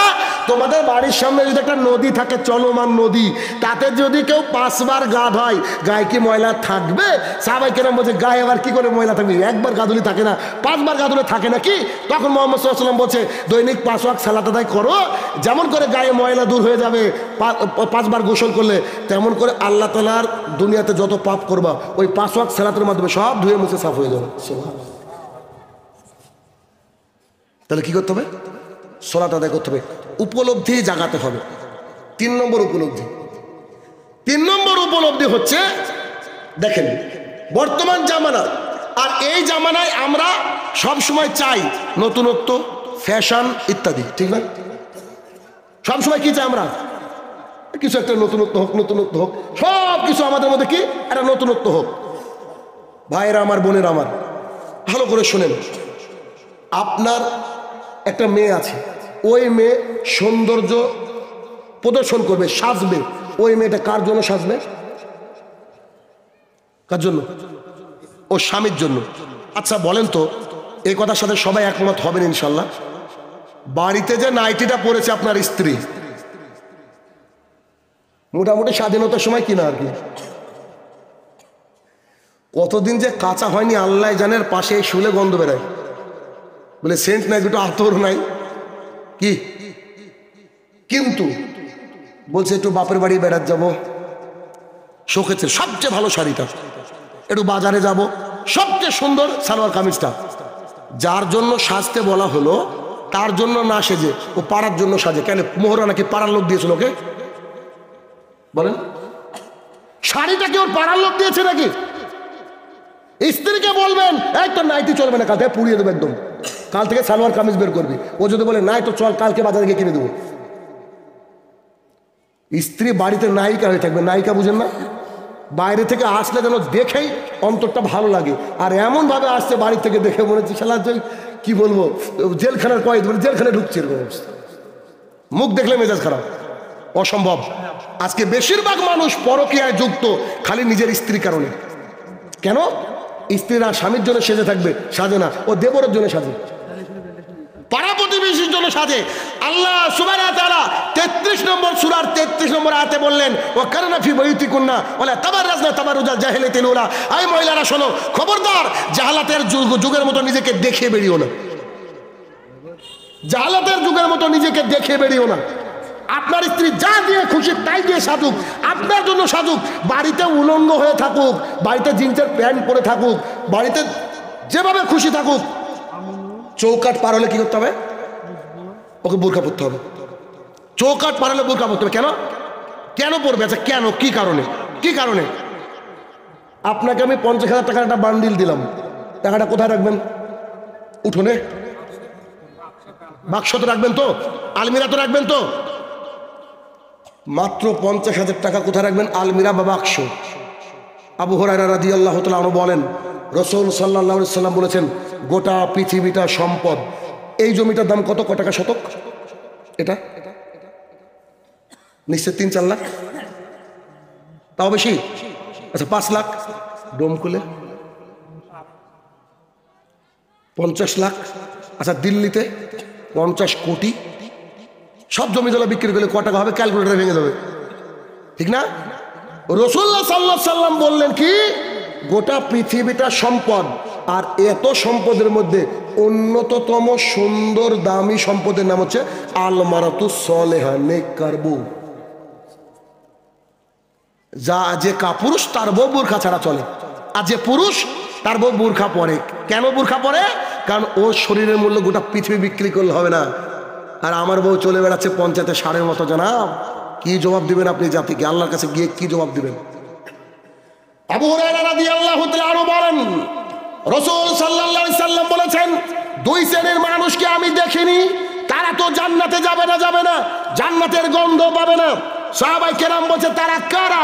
[SPEAKER 1] তোমাদের বাড়ির সামনে যদি একটা নদী থাকে, চলমান নদী, তাতে যদি কেউ 5 বার গা ধয়, গায়ে কি ময়লা থাকবে? সাহাবায়ে কেরাম বলছে, গায়ে আবার কি করে ময়লা থাকবে? একবার গা ধুলে থাকে না, 5 বার গা ধুলে থাকে নাকি? তখন মুহাম্মদ সাল্লাল্লাহু আলাইহি ওয়াসাল্লাম বলছে, দৈনিক 5 ওয়াক্ত সালাত আদায় করো, যেমন করে গায়ে ময়লা দূর হয়ে যাবে 5 বার গোসল করলে, তেমন করে আল্লাহ তাআলার দুনিয়াতে যত পাপ করবা, ওই 5 ওয়াক্ত সালাতের মাধ্যমে সব ধুয়ে মুছে সাফ হয়ে যাবে। তাহলে কি করতে হবে? সালাত আদায় করতে হবে, উপলব্ধি জাগাতে হবে। 3 নম্বর উপলব্ধি। 3 নম্বর উপলব্ধি হচ্ছে, দেখেন বর্তমান জামানা, আর এই জামানায় আমরা সব সময় চাই নতুনত্ব, ফ্যাশন ইত্যাদি, ঠিক না? সব সময় কি চাই আমরা? কিছু একটা নতুনত্ব হোক, নতুনত্ব হোক, সব কিছু আমাদের মধ্যে কি একটা নতুনত্ব হোক। ভাইরা আমার, বোনেরা আমার, ভালো করে শুনেন। আপনার একটা মেয়ে আছে, ওই মেয়ে সৌন্দর্য প্রদর্শন করবে, সাজবে। ওই মেয়েটা কার জন্য সাজবে? কার জন্য? ও স্বামীর জন্য। আচ্ছা বলেন তো, এই কথার সাথে সবাই একমত হবেন ইনশাল্লাহ। বাড়িতে যে নাইটিটা পরেছে আপনার স্ত্রী, মোটামুটি স্বাধীনতার সময় কিনা আর কি, কতদিন যে কাঁচা হয়নি আল্লাহ জানের, পাশে শুলে গন্ধ বেড়ায়, বলে সেন্ট নাই, দুটো আতর নাই কি, কিন্তু বলছে একটু বাপের বাড়ি বেড়াত যাবো, শোকেছে সবচেয়ে ভালো শাড়িটা, একটু বাজারে যাব, সবচেয়ে সুন্দর সালোয়ার কামিজটা। যার জন্য সাজতে বলা হলো তার জন্য না সেজে ও পাড়ার জন্য সাজে। কেন? মোহরা নাকি পাড়ার লোক দিয়েছিল ওকে? বলেন, শাড়িটা কি ওর পাড়ার লোক দিয়েছে নাকি? স্ত্রীকে বলবেন এই তো নাইটি চলবে না, কাল থেকে পুড়িয়ে দেবো একদম, কাল থেকে সালোয়ার কামিজ বের করবি। ও যদি বলে নাই তো চল কালকে বাজারে গিয়ে কিনে দেবো। স্ত্রী বাড়িতে নায়িকা হয়ে থাকবে, নায়িকা বুঝেন না? বাইরে থেকে আসলে যেন দেখেই অন্তরটা ভালো লাগে, আর এমন ভাবে আসছে বাড়ি থেকে দেখে মনে হচ্ছে শালা কি বলবো জেলখানার কয়েদ, মানে জেলখানায় ঢুকছে এরকম অবস্থা। মুখ দেখলে মেজাজ খারাপ, অসম্ভব। আজকে বেশিরভাগ মানুষ পরকীয়ায় যুক্ত খালি নিজের স্ত্রীর কারণে। কেন? স্ত্রীরা স্বামীর জন্য সেজে থাকবে, সাজে না, ও দেবরের জন্য সাজে, পাড়া প্রতিবেশীর জন্য সাজে। আল্লাহ সুবহানাহু ওয়া তাআলা 33 নম্বর সূরার 33 নম্বর আয়াতে বললেন ওয়া কারনা ফি বুয়ুতিকুন্না ওয়ালা তাবাররাজনা তাবাররুজাল জাহিলিয়াতিল উলা। এই মহিলারা শোনো, খবরদার জাহালাতের যুগের মতো নিজেকে দেখে বেরিও না, জাহালাতের যুগের মতো নিজেকে দেখে বেরিও না। আপনার স্ত্রী যা দিয়ে খুশি তাই দিয়ে সাজুক, আপনার জন্য সাজুক, বাড়িতে উলঙ্গ হয়ে থাকুক, বাড়িতে জিন্সের প্যান্ট পরে থাকুক, বাড়িতে যেভাবে খুশি থাকুক, চৌকাট পার হলে কি করতে হবে? ওকে বোরকা পরতে হবে। চৌকাট পার হলে বোরকা পরতে হবে। কেন? কেন পরবে? আচ্ছা কেন, কি কারণে? কি কারণে? আপনাকে আমি 50,000 টাকার একটা বান্ডিল দিলাম, টাকাটা কোথায় রাখবেন? উঠোনে? বাক্সতে রাখবেন তো? আলমিরা তো রাখবেন তো? মাত্র 50,000 টাকা কোথায় রাখবেন? আলমিরা বা বাক্স। আবু হুরায়রা রাদিয়াল্লাহু তাআলা আনহু বলেন রাসূল সাল্লাল্লাহু আলাইহি সাল্লাম বলেছেন গোটা পৃথিবীটা সম্পদ। এই জমিটার দাম কত টাকা শতক? এটা নিশ্চয় 3-4 লাখ, তাও বেশি। আচ্ছা 5 লাখ, ডোমকুলে 50 লাখ। আচ্ছা দিল্লিতে 50 কোটি। সব জমি জলা বিক্রি করলে ক টাকা হবে? ক্যালকুলেটর ভেঙে যাবে, ঠিক না? রাসূলুল্লাহ সাল্লাল্লাহু আলাইহি সাল্লাম বললেন কি, গোটা পৃথিবীটা সম্পদ, আর এত সম্পদের মধ্যে অন্যতম সুন্দর দামি সম্পদের নাম হচ্ছে আলমারাতুস সলেহা, নেককার বউ। যা যে কাপুরুষ তার বউ বোরখা ছাড়া চলে, আর যে পুরুষ তার বউ বোরখা পরে। কেন বোরখা পরে? কারণ ওর শরীরের মূল্য গোটা পৃথিবী বিক্রি করলে হবে না। আর আমার বউ চলে বেড়াচ্ছে পঞ্চায়েতে ষাঁড়ের মতো। জানাব, কি জবাব দিবেন আপনি জাতিকে? আল্লাহর কাছে গিয়ে কি জবাব দিবেন? আবু হুরায়রা রাদিয়াল্লাহু তাআলা আনহু বলেন রাসূল সাল্লাল্লাহু আলাইহি সাল্লাম বলেছেন 2 শ্রেণীর মানুষকে আমি দেখিনি, তারা তো জান্নাতে যাবে না, জান্নাতের গন্ধ পাবে না। সাহাবায়ে কেরাম বলছে তারা কারা?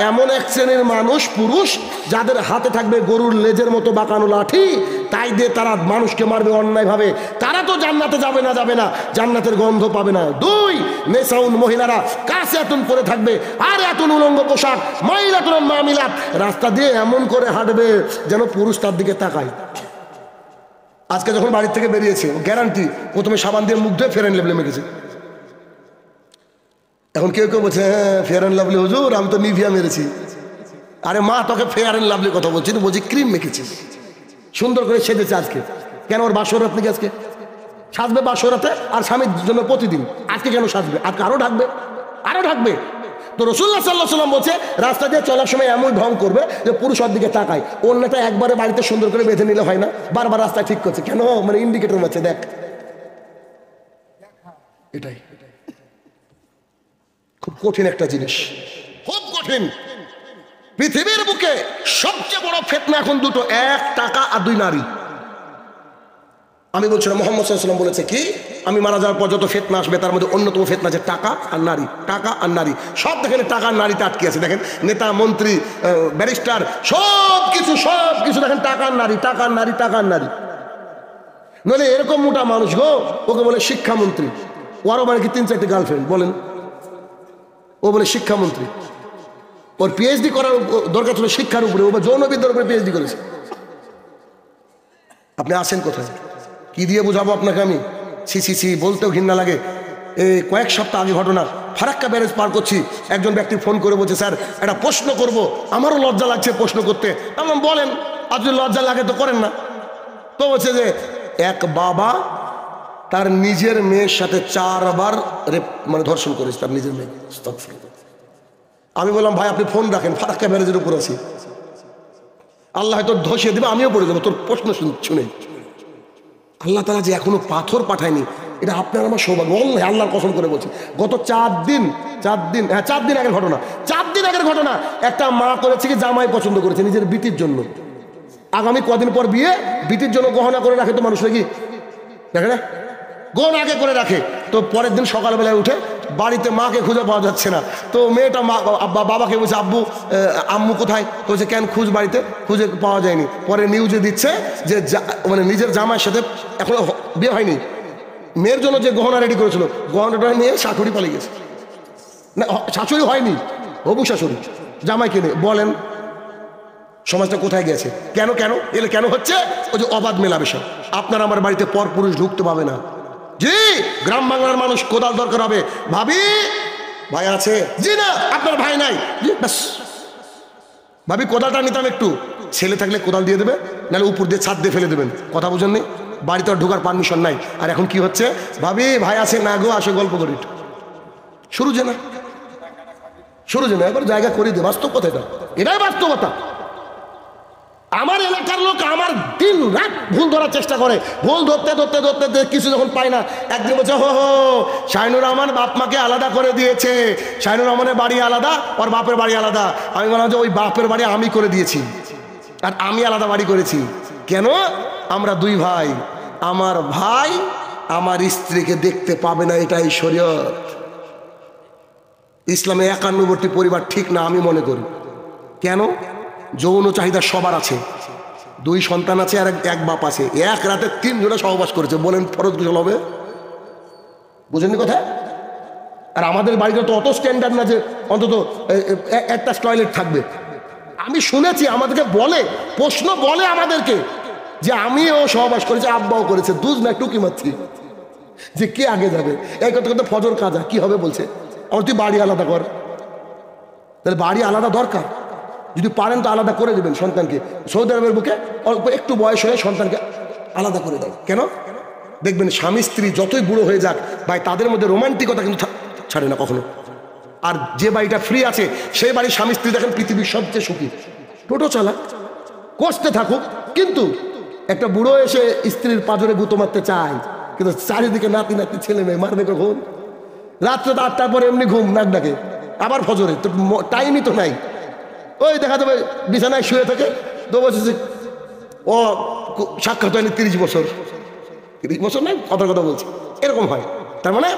[SPEAKER 1] এমন এক শ্রেণীর মানুষ, পুরুষ, যাদের হাতে থাকবে গরুর লেজের মতো বাঁকানো লাঠি, তাই দিয়ে তারা মানুষকে মারবে অন্যায়ভাবে। তারা তো জান্নাতে যাবে না, জান্নাতের গন্ধ পাবে না। 2 নেসাউন, মহিলারা কাসিয়াতুন পরে থাকবে, আর এতুন উলঙ্গ পোশাক, মাইলাতুন মামিলাত, রাস্তা দিয়ে এমন করে হাঁটবে যেন পুরুষ তার দিকে তাকায়। আজকে যখন বাড়ির থেকে বেরিয়েছে, গ্যারান্টি প্রথমে সাবান দিয়ে মুখ ধুয়ে ফেয়ার অ্যান্ড লাভলি মেখেছে। এখন কেউ কেউ বলছে হ্যাঁ ফেয়ার অ্যান্ড লাভলি হুজুর, আমি তো নিভিয়া মেরেছি। আরে মা, তোকে ফেয়ার অ্যান্ড লাভলি কথা বলছি না, বলছি ক্রিম মেখেছি, সুন্দর করে সেজেছে আজকে। কেন? ওর বাসরাত নাকি আজকে? সাজবে বাসরাতে, আর স্বামীর জন্য প্রতিদিন। আজকে কেন সাজবে? আজকে আরো ঢাকবে। তো রাসূলুল্লাহ সাল্লাল্লাহু আলাইহি ওয়াসাল্লাম বলছে রাস্তা দিয়ে চলার সময় এমন ঢং করবে যে পুরুষ ওর দিকে তাকায়। অন্যটা একবারে বাড়িতে সুন্দর করে বেঁধে নিলে হয় না, বারবার রাস্তায় ঠিক করছে কেন? মানে ইন্ডিকেটর মারছে, দেখ। এটাই খুব কঠিন একটা জিনিস, খুব কঠিন। পৃথিবীর বুকে সবচেয়ে বড় ফিতনা এখন দুটো, 1 টাকা আর 2 নারী। আমি বলছিলাম মুহাম্মদ সাল্লাল্লাহু আলাইহি ওয়াসাল্লাম বলেছে কি, আমি মারা যাওয়ার পর যত ফিতনা আসবে তার মধ্যে অন্যতম ফিতনা আছে টাকা আর নারী। টাকা আর নারী, সব দেখেন টাকা আর নারীতে আটকে আছে। দেখেন নেতা, মন্ত্রী, ব্যারিস্টার, সব কিছু দেখেন টাকা আর নারী। নইলে এরকম মোটা মানুষ গো, ওকে বলে শিক্ষামন্ত্রী। ওরও মানে কি 3-4টি গার্লফ্রেন্ড বলেন? ও বলে শিক্ষামন্ত্রী। ওর পিএইচডি করার দরকার ছিল শিক্ষার উপরে, ও যৌনবিদ্যার উপরে পিএইচডি করেছে। আপনি আসেন কোথায়? কি দিয়ে বোঝাবো আপনাকে আমি? সি বলতেও ঘৃণা লাগে। এই কয়েক সপ্তাহ আগে ঘটনা, ফারাক্কা ব্যারেজ পার করছি, একজন ব্যক্তি ফোন করে বলছে, স্যার একটা প্রশ্ন করব, আমারও লজ্জা লাগছে প্রশ্ন করতে। আমি বলেন, আপনি লজ্জা লাগে তো করেন না। তো বলছে যে এক বাবা তার নিজের মেয়ের সাথে 4 বার মানে ধর্ষণ করেছে তার নিজের মেয়ে। আমি বললাম, ভাই আপনি ফোন রাখেন, ফারাক্কা ব্যারেজের উপর আছি, আল্লাহ হয়তো ধসিয়ে দেবে, আমিও পড়ে যাবো তোর প্রশ্ন শুনে। আল্লাহ তাআলা যে এখনো পাথর পাঠায়নি, এটা আপনার আমার সৌভাগ্য। আল্লাহর কসম করে বলছি, গত 4 দিন আগের ঘটনা, 4 দিন আগের ঘটনা। একটা মা করেছে কি, জামাই পছন্দ করেছে নিজের বিটির জন্য। আগামী কদিন পর বিয়ে, বিটির জন্য গহনা করে রাখে তো মানুষ নাকি, দেখে না, গহনা আগে করে রাখে। তো পরের দিন সকালবেলায় উঠে বাড়িতে মাকে খুঁজে পাওয়া যাচ্ছে না। তো মেয়েটা বাবাকে বলছে, আম্মু কোথায়? তো বলছে, কেন খুঁজ, বাড়িতে খুঁজে পাওয়া যায়নি। পরে নিউজে দিচ্ছে যে মানে নিজের জামাইয়ের সাথে এখনো বিয়ে হয়নি, মেয়ের জন্য যে গহনা রেডি করেছিল, গহনাটা নিয়ে শাশুড়ি পালিয়ে গেছে। না, শাশুড়ি হয়নি, হবু শাশুড়ি, জামাইকে নিয়ে। বলেন সমাজটা কোথায় গেছে? কেন এলে কেন হচ্ছে? ওই যে অবাধ মেলামেশা। আপনার আমার বাড়িতে পর পুরুষ ঢুকতে পাবে না। জি, গ্রাম বাংলার মানুষ কোদাল দরকার হবে, ভাবি ভাই আছে? জি না, আপনার ভাই নাই? জি, ব্যাস। ভাবি কোদালটা নিতাম একটু, ছেলে থাকলে কোদাল দিয়ে দেবে, নাহলে উপর দিয়ে ছাদ দিয়ে ফেলে দেবেন। কথা বুঝেননি? বাড়িতে ঢোকার পারমিশন নাই। আর এখন কি হচ্ছে, ভাবি ভাই আছে না গো, আসে গল্প করি, শুরু যে না এবার জায়গা করে দিয়ে। বাস্তব কথা এটা, এটাই বাস্তবতা। আমার এলাকার লোক আমার দিন রাত ভুল ধরার চেষ্টা করে, ভুল ধরতে কিছু যখন পায় না, একদিন বলছে, হো শাহিনুর রহমান বাপ মাকে আলাদা করে দিয়েছে, শাহিনুর রহমানের বাড়ি আলাদা, ওর বাপের বাড়ি আলাদা। আমি বললাম যে ওই বাপের বাড়ি আমি করে দিয়েছি, আর আমি আলাদা বাড়ি করেছি। কেন? আমরা 2 ভাই, আমার ভাই আমার স্ত্রীকে দেখতে পাবে না, এটাই শরীয়ত। ইসলামে 91টি পরিবার ঠিক না আমি মনে করি। কেন? যৌন চাহিদা সবার আছে, 2 সন্তান আছে আর এক বাপ আছে, এক রাতে 3 জনে সহবাস করেছে, বলেন ফরজ গোসল হবে? বুঝেননি কথা? আর আমাদের বাড়িতে তো অত স্ট্যান্ডার্ড না যে অন্তত একটা টয়লেট থাকবে। আমি শুনেছি আমাদেরকে বলে, প্রশ্ন বলে আমাদেরকে যে আমিও সহবাস করেছি, আব্বাও করেছে, দুধ না টুকি মারছি, যে কে আগে যাবে। এই কথা ফজর কাজা কি হবে বলছে, আমার তুই বাড়ি আলাদা কর। তাহলে বাড়ি আলাদা দরকার, যদি পারেন তো আলাদা করে দেবেন সন্তানকে। সৌদি আরবের বুকে অল্প একটু বয়স হয়ে সন্তানকে আলাদা করে দাও। কেন? দেখবেন স্বামী স্ত্রী যতই বুড়ো হয়ে যাক ভাই, তাদের মধ্যে রোমান্টিকতা কিন্তু ছাড়ে না কখনো। আর যে বাড়িটা ফ্রি আছে সেই বাড়ির স্বামী স্ত্রী দেখেন পৃথিবীর সবচেয়ে সুখী। টোটো চালাক, কষ্টে থাকুক, কিন্তু একটা বুড়ো এসে স্ত্রীর পাঁজরে গুঁতো মারতে চায়, কিন্তু চারিদিকে নাতি ছেলে মেয়ে, মারবে কখন? রাত্রে তো 8টার পরে এমনি ঘুম নাক ডাকে, আবার ফজরে, তো টাইমই তো নাই। ওই দেখা যাবে বিছানায় শুয়ে থাকে, তো বলছে ও সাক্ষাৎ হয়নি 30 বছর নাই, কথা বলছে, এরকম হয়। তার মানে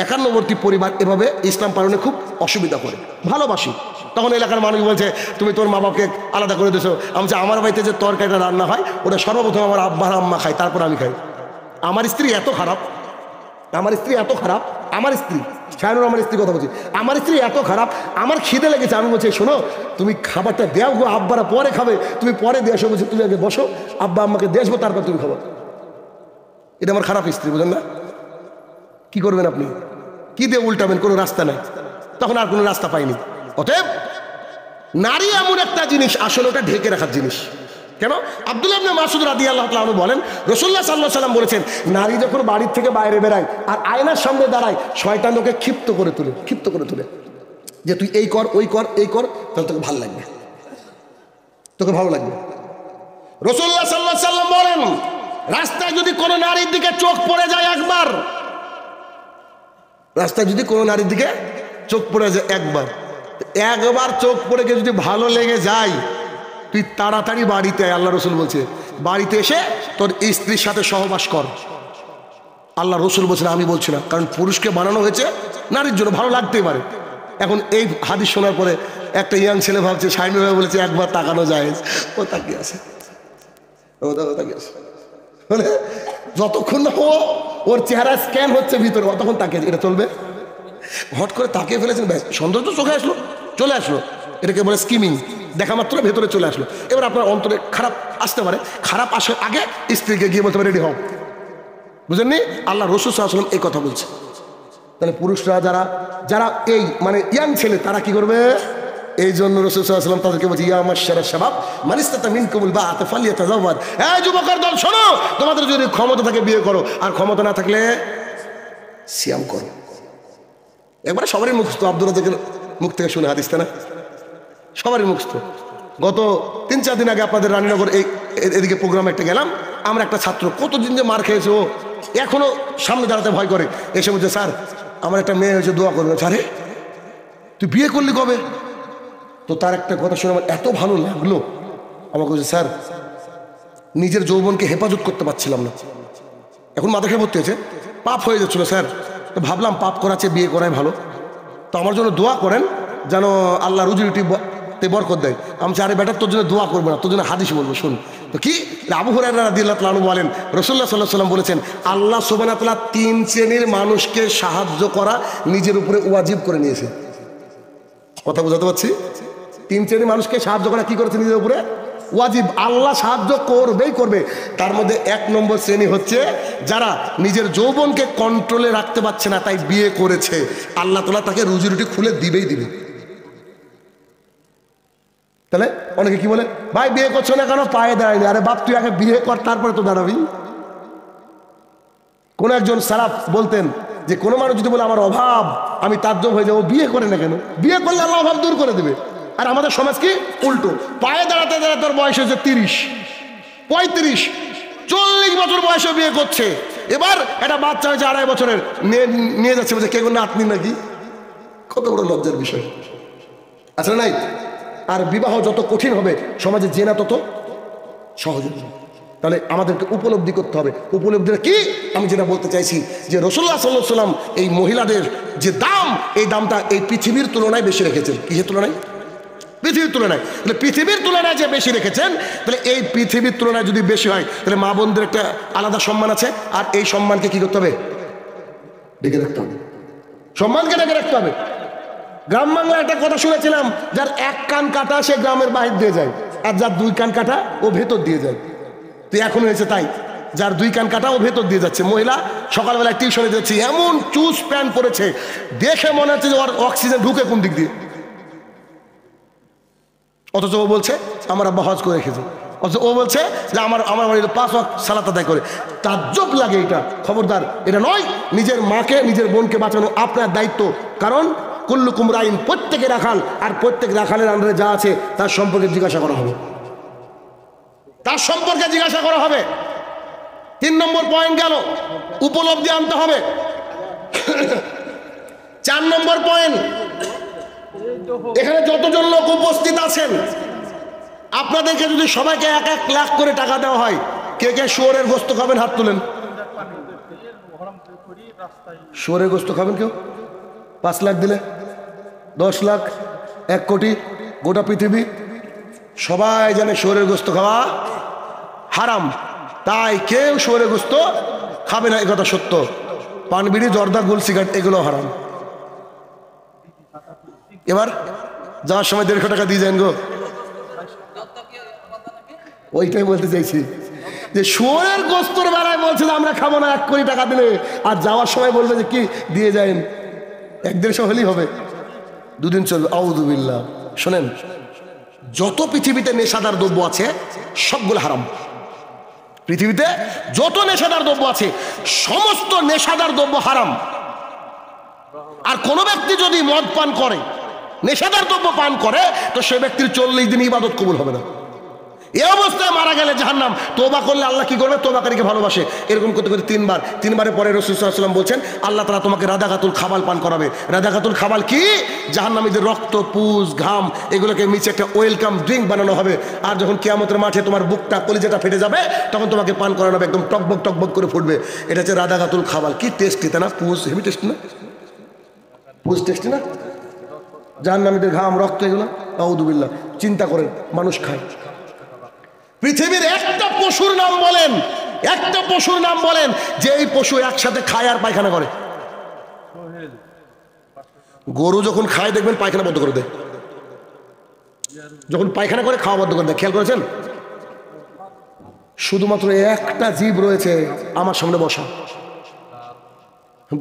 [SPEAKER 1] 91টি পরিবার এভাবে ইসলাম পালনে খুব অসুবিধা করে। ভালোবাসি, তখন এলাকার মানুষ বলছে তুমি তোর মা বাপকে আলাদা করে দিয়েছো। আমি বলছি আমার বাড়িতে যে তরকারিটা রান্না হয় ওটা সর্বপ্রথম আমার আব্বা আম্মা খায়, তারপর আমি খাই। আমার স্ত্রী এত খারাপ, আমার স্ত্রী শাহিনুর আমার স্ত্রীর কথা বলছি, আমার স্ত্রী এত খারাপ, আমার খিদে লেগেছে, আমি বলছি শোনো তুমি খাবারটা দেও গো, আব্বারা পরে খাবে, তুমি পরে দিয়ে আসো। বলছি তুমি আগে বসো, আব্বা আম্মাকে দিয়ে আসবো, তারপর তুমি খাবো। এটা আমার খারাপ স্ত্রী, বুঝলেন না? কি করবেন আপনি? কি দিয়ে উল্টাবেন? কোনো রাস্তা নাই, তখন আর কোনো রাস্তা পাইনি। অতএব নারী এমন একটা জিনিস, আসলে ওটা ঢেকে রাখার জিনিস। কেন? আব্দুল্লাহ ইবনে মাসউদ রাদিয়াল্লাহু তাআলা আনহু বলেন, রাসূলুল্লাহ সাল্লাল্লাহু আলাইহি ওয়াসাল্লাম বলেছেন, নারী যখন বাড়ির থেকে বাইরে বেরায় আর আয়নার সামনে দাঁড়ায়, শয়তান ওকে ক্ষিপ্ত করে তোলে যে তুই এই কর, ওই কর, এই কর, তাহলে তোকে ভালো লাগবে, রাসূলুল্লাহ সাল্লাল্লাহু আলাইহি ওয়াসাল্লাম বলেন, রাস্তায় যদি কোনো নারীর দিকে চোখ পড়ে যায় একবার, একবার চোখ পড়ে গিয়ে যদি ভালো লেগে যায়, তুই তাড়াতাড়ি বাড়িতে আয়। আল্লাহ রসুল বলছে বাড়িতে এসে তোর স্ত্রীর সাথে সহবাস কর। আল্লাহ রসুল বলছে না, আমি বলছি না, কারণ পুরুষকে বানানো হয়েছে নারীর জন্য, ভালো লাগতেই পারে। এখন এই হাদিস শোনার পরে একটা ইয়াং ছেলে ভাবছে শাহিনুর ভাই বলেছে একবার তাকানো যায়, ও তাকিয়ে আছে, মানে যতক্ষণ না ওর চেহারা স্ক্যান হচ্ছে ভিতরে, অতক্ষণ তাকিয়ে, এটা চলবে? হট করে তাকিয়ে ফেলেছেন, ব্যাস সৌন্দর্য চোখে আসলো, চলে আসলো, এটাকে বলে স্কিমিং। দেখা মাত্র ভেতরে চলে আসলো। এবার আপনার অন্তরে খারাপ আসতে পারে, খারাপ আসার আগে স্ত্রীকে গিয়ে বলতে পারে রেডি হও। বুঝলেননি? আল্লাহ রাসূল সাল্লাল্লাহু আলাইহি ওয়াসাল্লাম এই কথা বলছে। তাহলে পুরুষরা যারা এই মানে ইয়াং ছেলে তারা কি করবে? এই জন্য রাসূল সাল্লাল্লাহু আলাইহি ওয়াসাল্লাম তাদেরকে বলছে, ইয়া মাশশারাশ শাবাব মান ইসতাতা মিনকুমুল বাআতা ফালইয়াতাযাওয়াজ। এই যুবকদের দল শোনো, তোমাদের যদি ক্ষমতা থাকে বিয়ে করো, আর ক্ষমতা না থাকলে সিয়াম করো। একবারে সবারই মুখস্থ, আব্দুর রাজ্জাকের মুখ থেকে শুনে হাদিসটা না, সবারই মুখস্থ। গত 3-4 দিন আগে আপনাদের রানীনগর এদিকে প্রোগ্রামে একটা গেলাম, আমরা একটা ছাত্র কতদিন যে মার খেয়েছে, ও এখনো সামনে দাঁড়াতে ভয় করে, এসে বলছে স্যার আমার একটা মেয়ে হয়েছে, দোয়া করবেন। আরে তুই বিয়ে করলি কবে? তো তার একটা কথা শুনে আমার এত ভালো লাগলো, আমাকে বলছে স্যার নিজের যৌবনকে হেফাজত করতে পারছিলাম না, এখন মাথায় ভর্তি হয়েছে, পাপ হয়ে যাচ্ছিল স্যার, তো ভাবলাম পাপ করাচ্ছে বিয়ে করাই ভালো, তো আমার জন্য দোয়া করেন যেন আল্লাহ রুজি রুটিতে বরকত দেয়। আমি আরে বেটা তোর জন্য দোয়া করবো না, তোর জন্য হাদিস বলবো, শুন। তো কি আবু হুরায়রা রাদিয়াল্লাহু তাআলা আনহু বলেন রাসূলুল্লাহ সাল্লাল্লাহু আলাইহি ওয়াসাল্লাম বলেছেন, আল্লাহ সুবহানাহু ওয়া তাআলা 3 শ্রেণীর মানুষকে সাহায্য করা নিজের উপরে ওয়াজিব করে নিয়েছে। কথা বুঝাতে পারছি? 3 শ্রেণীর মানুষকে সাহায্য করা কি করেছে নিজের উপরে ওয়াজিব। আল্লাহ সাহায্য করবেই করবে। তার মধ্যে 1 নম্বর শ্রেণী হচ্ছে যারা নিজের যৌবনকে কন্ট্রোলে রাখতে পারছে না, তাই বিয়ে করেছে, আল্লাহ তাআলা তাকে রুজি রুটি খুলে দিবেই দিবে। তাহলে অনেকে কি বলে, ভাই বিয়ে করছো না কেন? পায়ে দাঁড়ায়নি। আরে বাপ তুই আগে বিয়ে কর, তারপরে তো দাঁড়াবি। কোন একজন সালাফ বলতেন যে কোনো মানুষ যদি বলে আমার অভাব, আমি তাজ্জব হয়ে যাবো, বিয়ে করে না কেন? বিয়ে করলে আল্লাহ অভাব দূর করে দেবে। আর আমাদের সমাজ কি উল্টো, পায়ে দাঁড়াতে দাঁড়াতে তোর বয়স হয়েছে 30, 35, 40 বছর বয়সে বিয়ে করছে। এবার একটা বাচ্চা হয়েছে 2.5 বছরের, নিয়ে যাচ্ছে, বলছে কে কোনো নাতনি নাকি। কত বড় লজ্জার বিষয়, আচ্ছা নাই? আর বিবাহ যত কঠিন হবে সমাজে জেনা তত সহজ হবে। তাহলে আমাদেরকে উপলব্ধি করতে হবে। উপলব্ধিটা কি? আমি যেটা বলতে চাইছি যে রাসূলুল্লাহ সাল্লাল্লাহু আলাইহি ওয়াসাল্লাম এই মহিলাদের যে দাম, এই দামটা এই পৃথিবীর তুলনায় বেশি রেখেছেন। কিসের তুলনায়? পৃথিবীর তুলনায়। তাহলে পৃথিবীর তুলনায় যে বেশি রেখেছেন, তাহলে এই পৃথিবীর তুলনায় যদি বেশি হয়, তাহলে মা বোনদের একটা আলাদা সম্মান আছে। আর এই সম্মানকে কি করতে হবে? ডেকে রাখতে হবে। সম্মানকে ডেকে রাখতে হবে। গ্রাম বাংলায় একটা কথা শুনেছিলাম, যার 1 কান কাটা সে গ্রামের বাহির দিয়ে যায়, আর যার 2 কান কাটা ও ভেতর দিয়ে যায়। তো এখন হয়েছে তাই, যার 2 কান কাটা ও ভেতর দিয়ে যাচ্ছে। মহিলা সকালবেলা টিউশনে যাচ্ছে, এমন চুজ প্যান্ট পরেছে, দেখে মনে হচ্ছে যে ওর অক্সিজেন ঢুকে কোন দিক দিয়ে। অথচ ও বলছে আমার আব্বা হজ করে রেখেছে, অথচ ও বলছে যে আমার বাড়িতে 5 ওয়াক্ত সালাত আদায় করে। তাজ্জব লাগে এটা। খবরদার, এটা নয়। নিজের মাকে নিজের বোনকে বাঁচানো আপনার দায়িত্ব। কারণ কুল্লুকুম রাইন, প্রত্যেকে রাখাল, আর প্রত্যেক রাখালের আন্ডারে যা আছে তার সম্পর্কে জিজ্ঞাসা করা হবে, তার সম্পর্কে জিজ্ঞাসা করা হবে। 3 নম্বর পয়েন্ট গেল, উপলব্ধি আনতে হবে। 4 নম্বর পয়েন্ট, এখানে যতজন লোক উপস্থিত আছেন আপনাদেরকে যদি সবাইকে 1-1 লাখ করে টাকা দেওয়া হয়, কে কে শুয়োরের গোস্ত খাবেন? হাত তুলেন। শুয়োরের গোস্ত খাবেন কেউ? 5 লাখ দিলে 10 লাখ, 1 কোটি, গোটা পৃথিবী সবাই জানে শুয়োরের গোস্ত খাওয়া হারাম, তাই কেউ শুয়োরের গোস্ত খাবে না, এ কথা সত্য। পান বিড়ি, জর্দা, গুল, সিগারেট এগুলো হারাম। এবার যাওয়ার সময় 150 টাকা দিয়ে যান গো। ওইটাই বলতে চাইছি যে শুয়োরের গোস্তর বেলায় বলছে যে আমরা খাবো না 1 কোটি টাকা দিলে, আর যাওয়ার সময় বলবে যে কি দিয়ে যান, 1-150 হলেই হবে, 2 দিন চলবে। আউযুবিল্লাহ। শোনেন, যত পৃথিবীতে নেশাদার দ্রব্য আছে সবগুলো হারাম। পৃথিবীতে যত নেশাদার দ্রব্য আছে সমস্ত নেশাদার দ্রব্য হারাম। আর কোন ব্যক্তি যদি মদ পান করে, নেশাদার দ্রব্য পান করে, তো সে ব্যক্তির 40 দিন ইবাদত কবুল হবে না। এই অবস্থায় মারা গেলে জাহান্নাম। তওবা করলে আল্লাহ কি করবে? তওবাকারীকে ভালোবাসে। এরকম করতে করতে 3 বার, 3 বারের পরে রাসূল সাল্লাল্লাহু আলাইহি ওয়াসাল্লাম বলছেন আল্লাহ তাআলা তোমাকে রাদাকাতুল খাবাল পান করাবে। রাদাকাতুল খাবাল কি? জাহান্নামীদের রক্ত, পুজ, ঘাম এগুলোকে মিশে একটা ওয়েলকাম ড্রিঙ্ক বানানো হবে। আর যখন কিয়ামতের মাঠে তোমার বুকটা, কলিজাটা ফেটে যাবে, তখন তোমাকে পান করানো হবে, একদম টকবক টকবক করে ফুটবে। এটা হচ্ছে রাদাকাতুল খাবাল। কি টেস্টি, তাই না? পুজ হেভি টেস্টি না? পুজ টেস্টি না? জাহান্নামীদের ঘাম, রক্ত, এগুলো আউযুবিল্লাহ। চিন্তা করেন, মানুষ খায়। পৃথিবীর একটা পশুর নাম বলেন, একটা পশুর নাম বলেন যে এই পশু একসাথে খায় আর পায়খানা করে। গরু যখন খায় দেখবেন পায়খানা বন্ধ করে দেয়। যখন পায়খানা করে খাওয়া বন্ধ করে দেয়, খেয়াল করেছেন? শুধুমাত্র একটা জীব রয়েছে আমার সামনে বসা,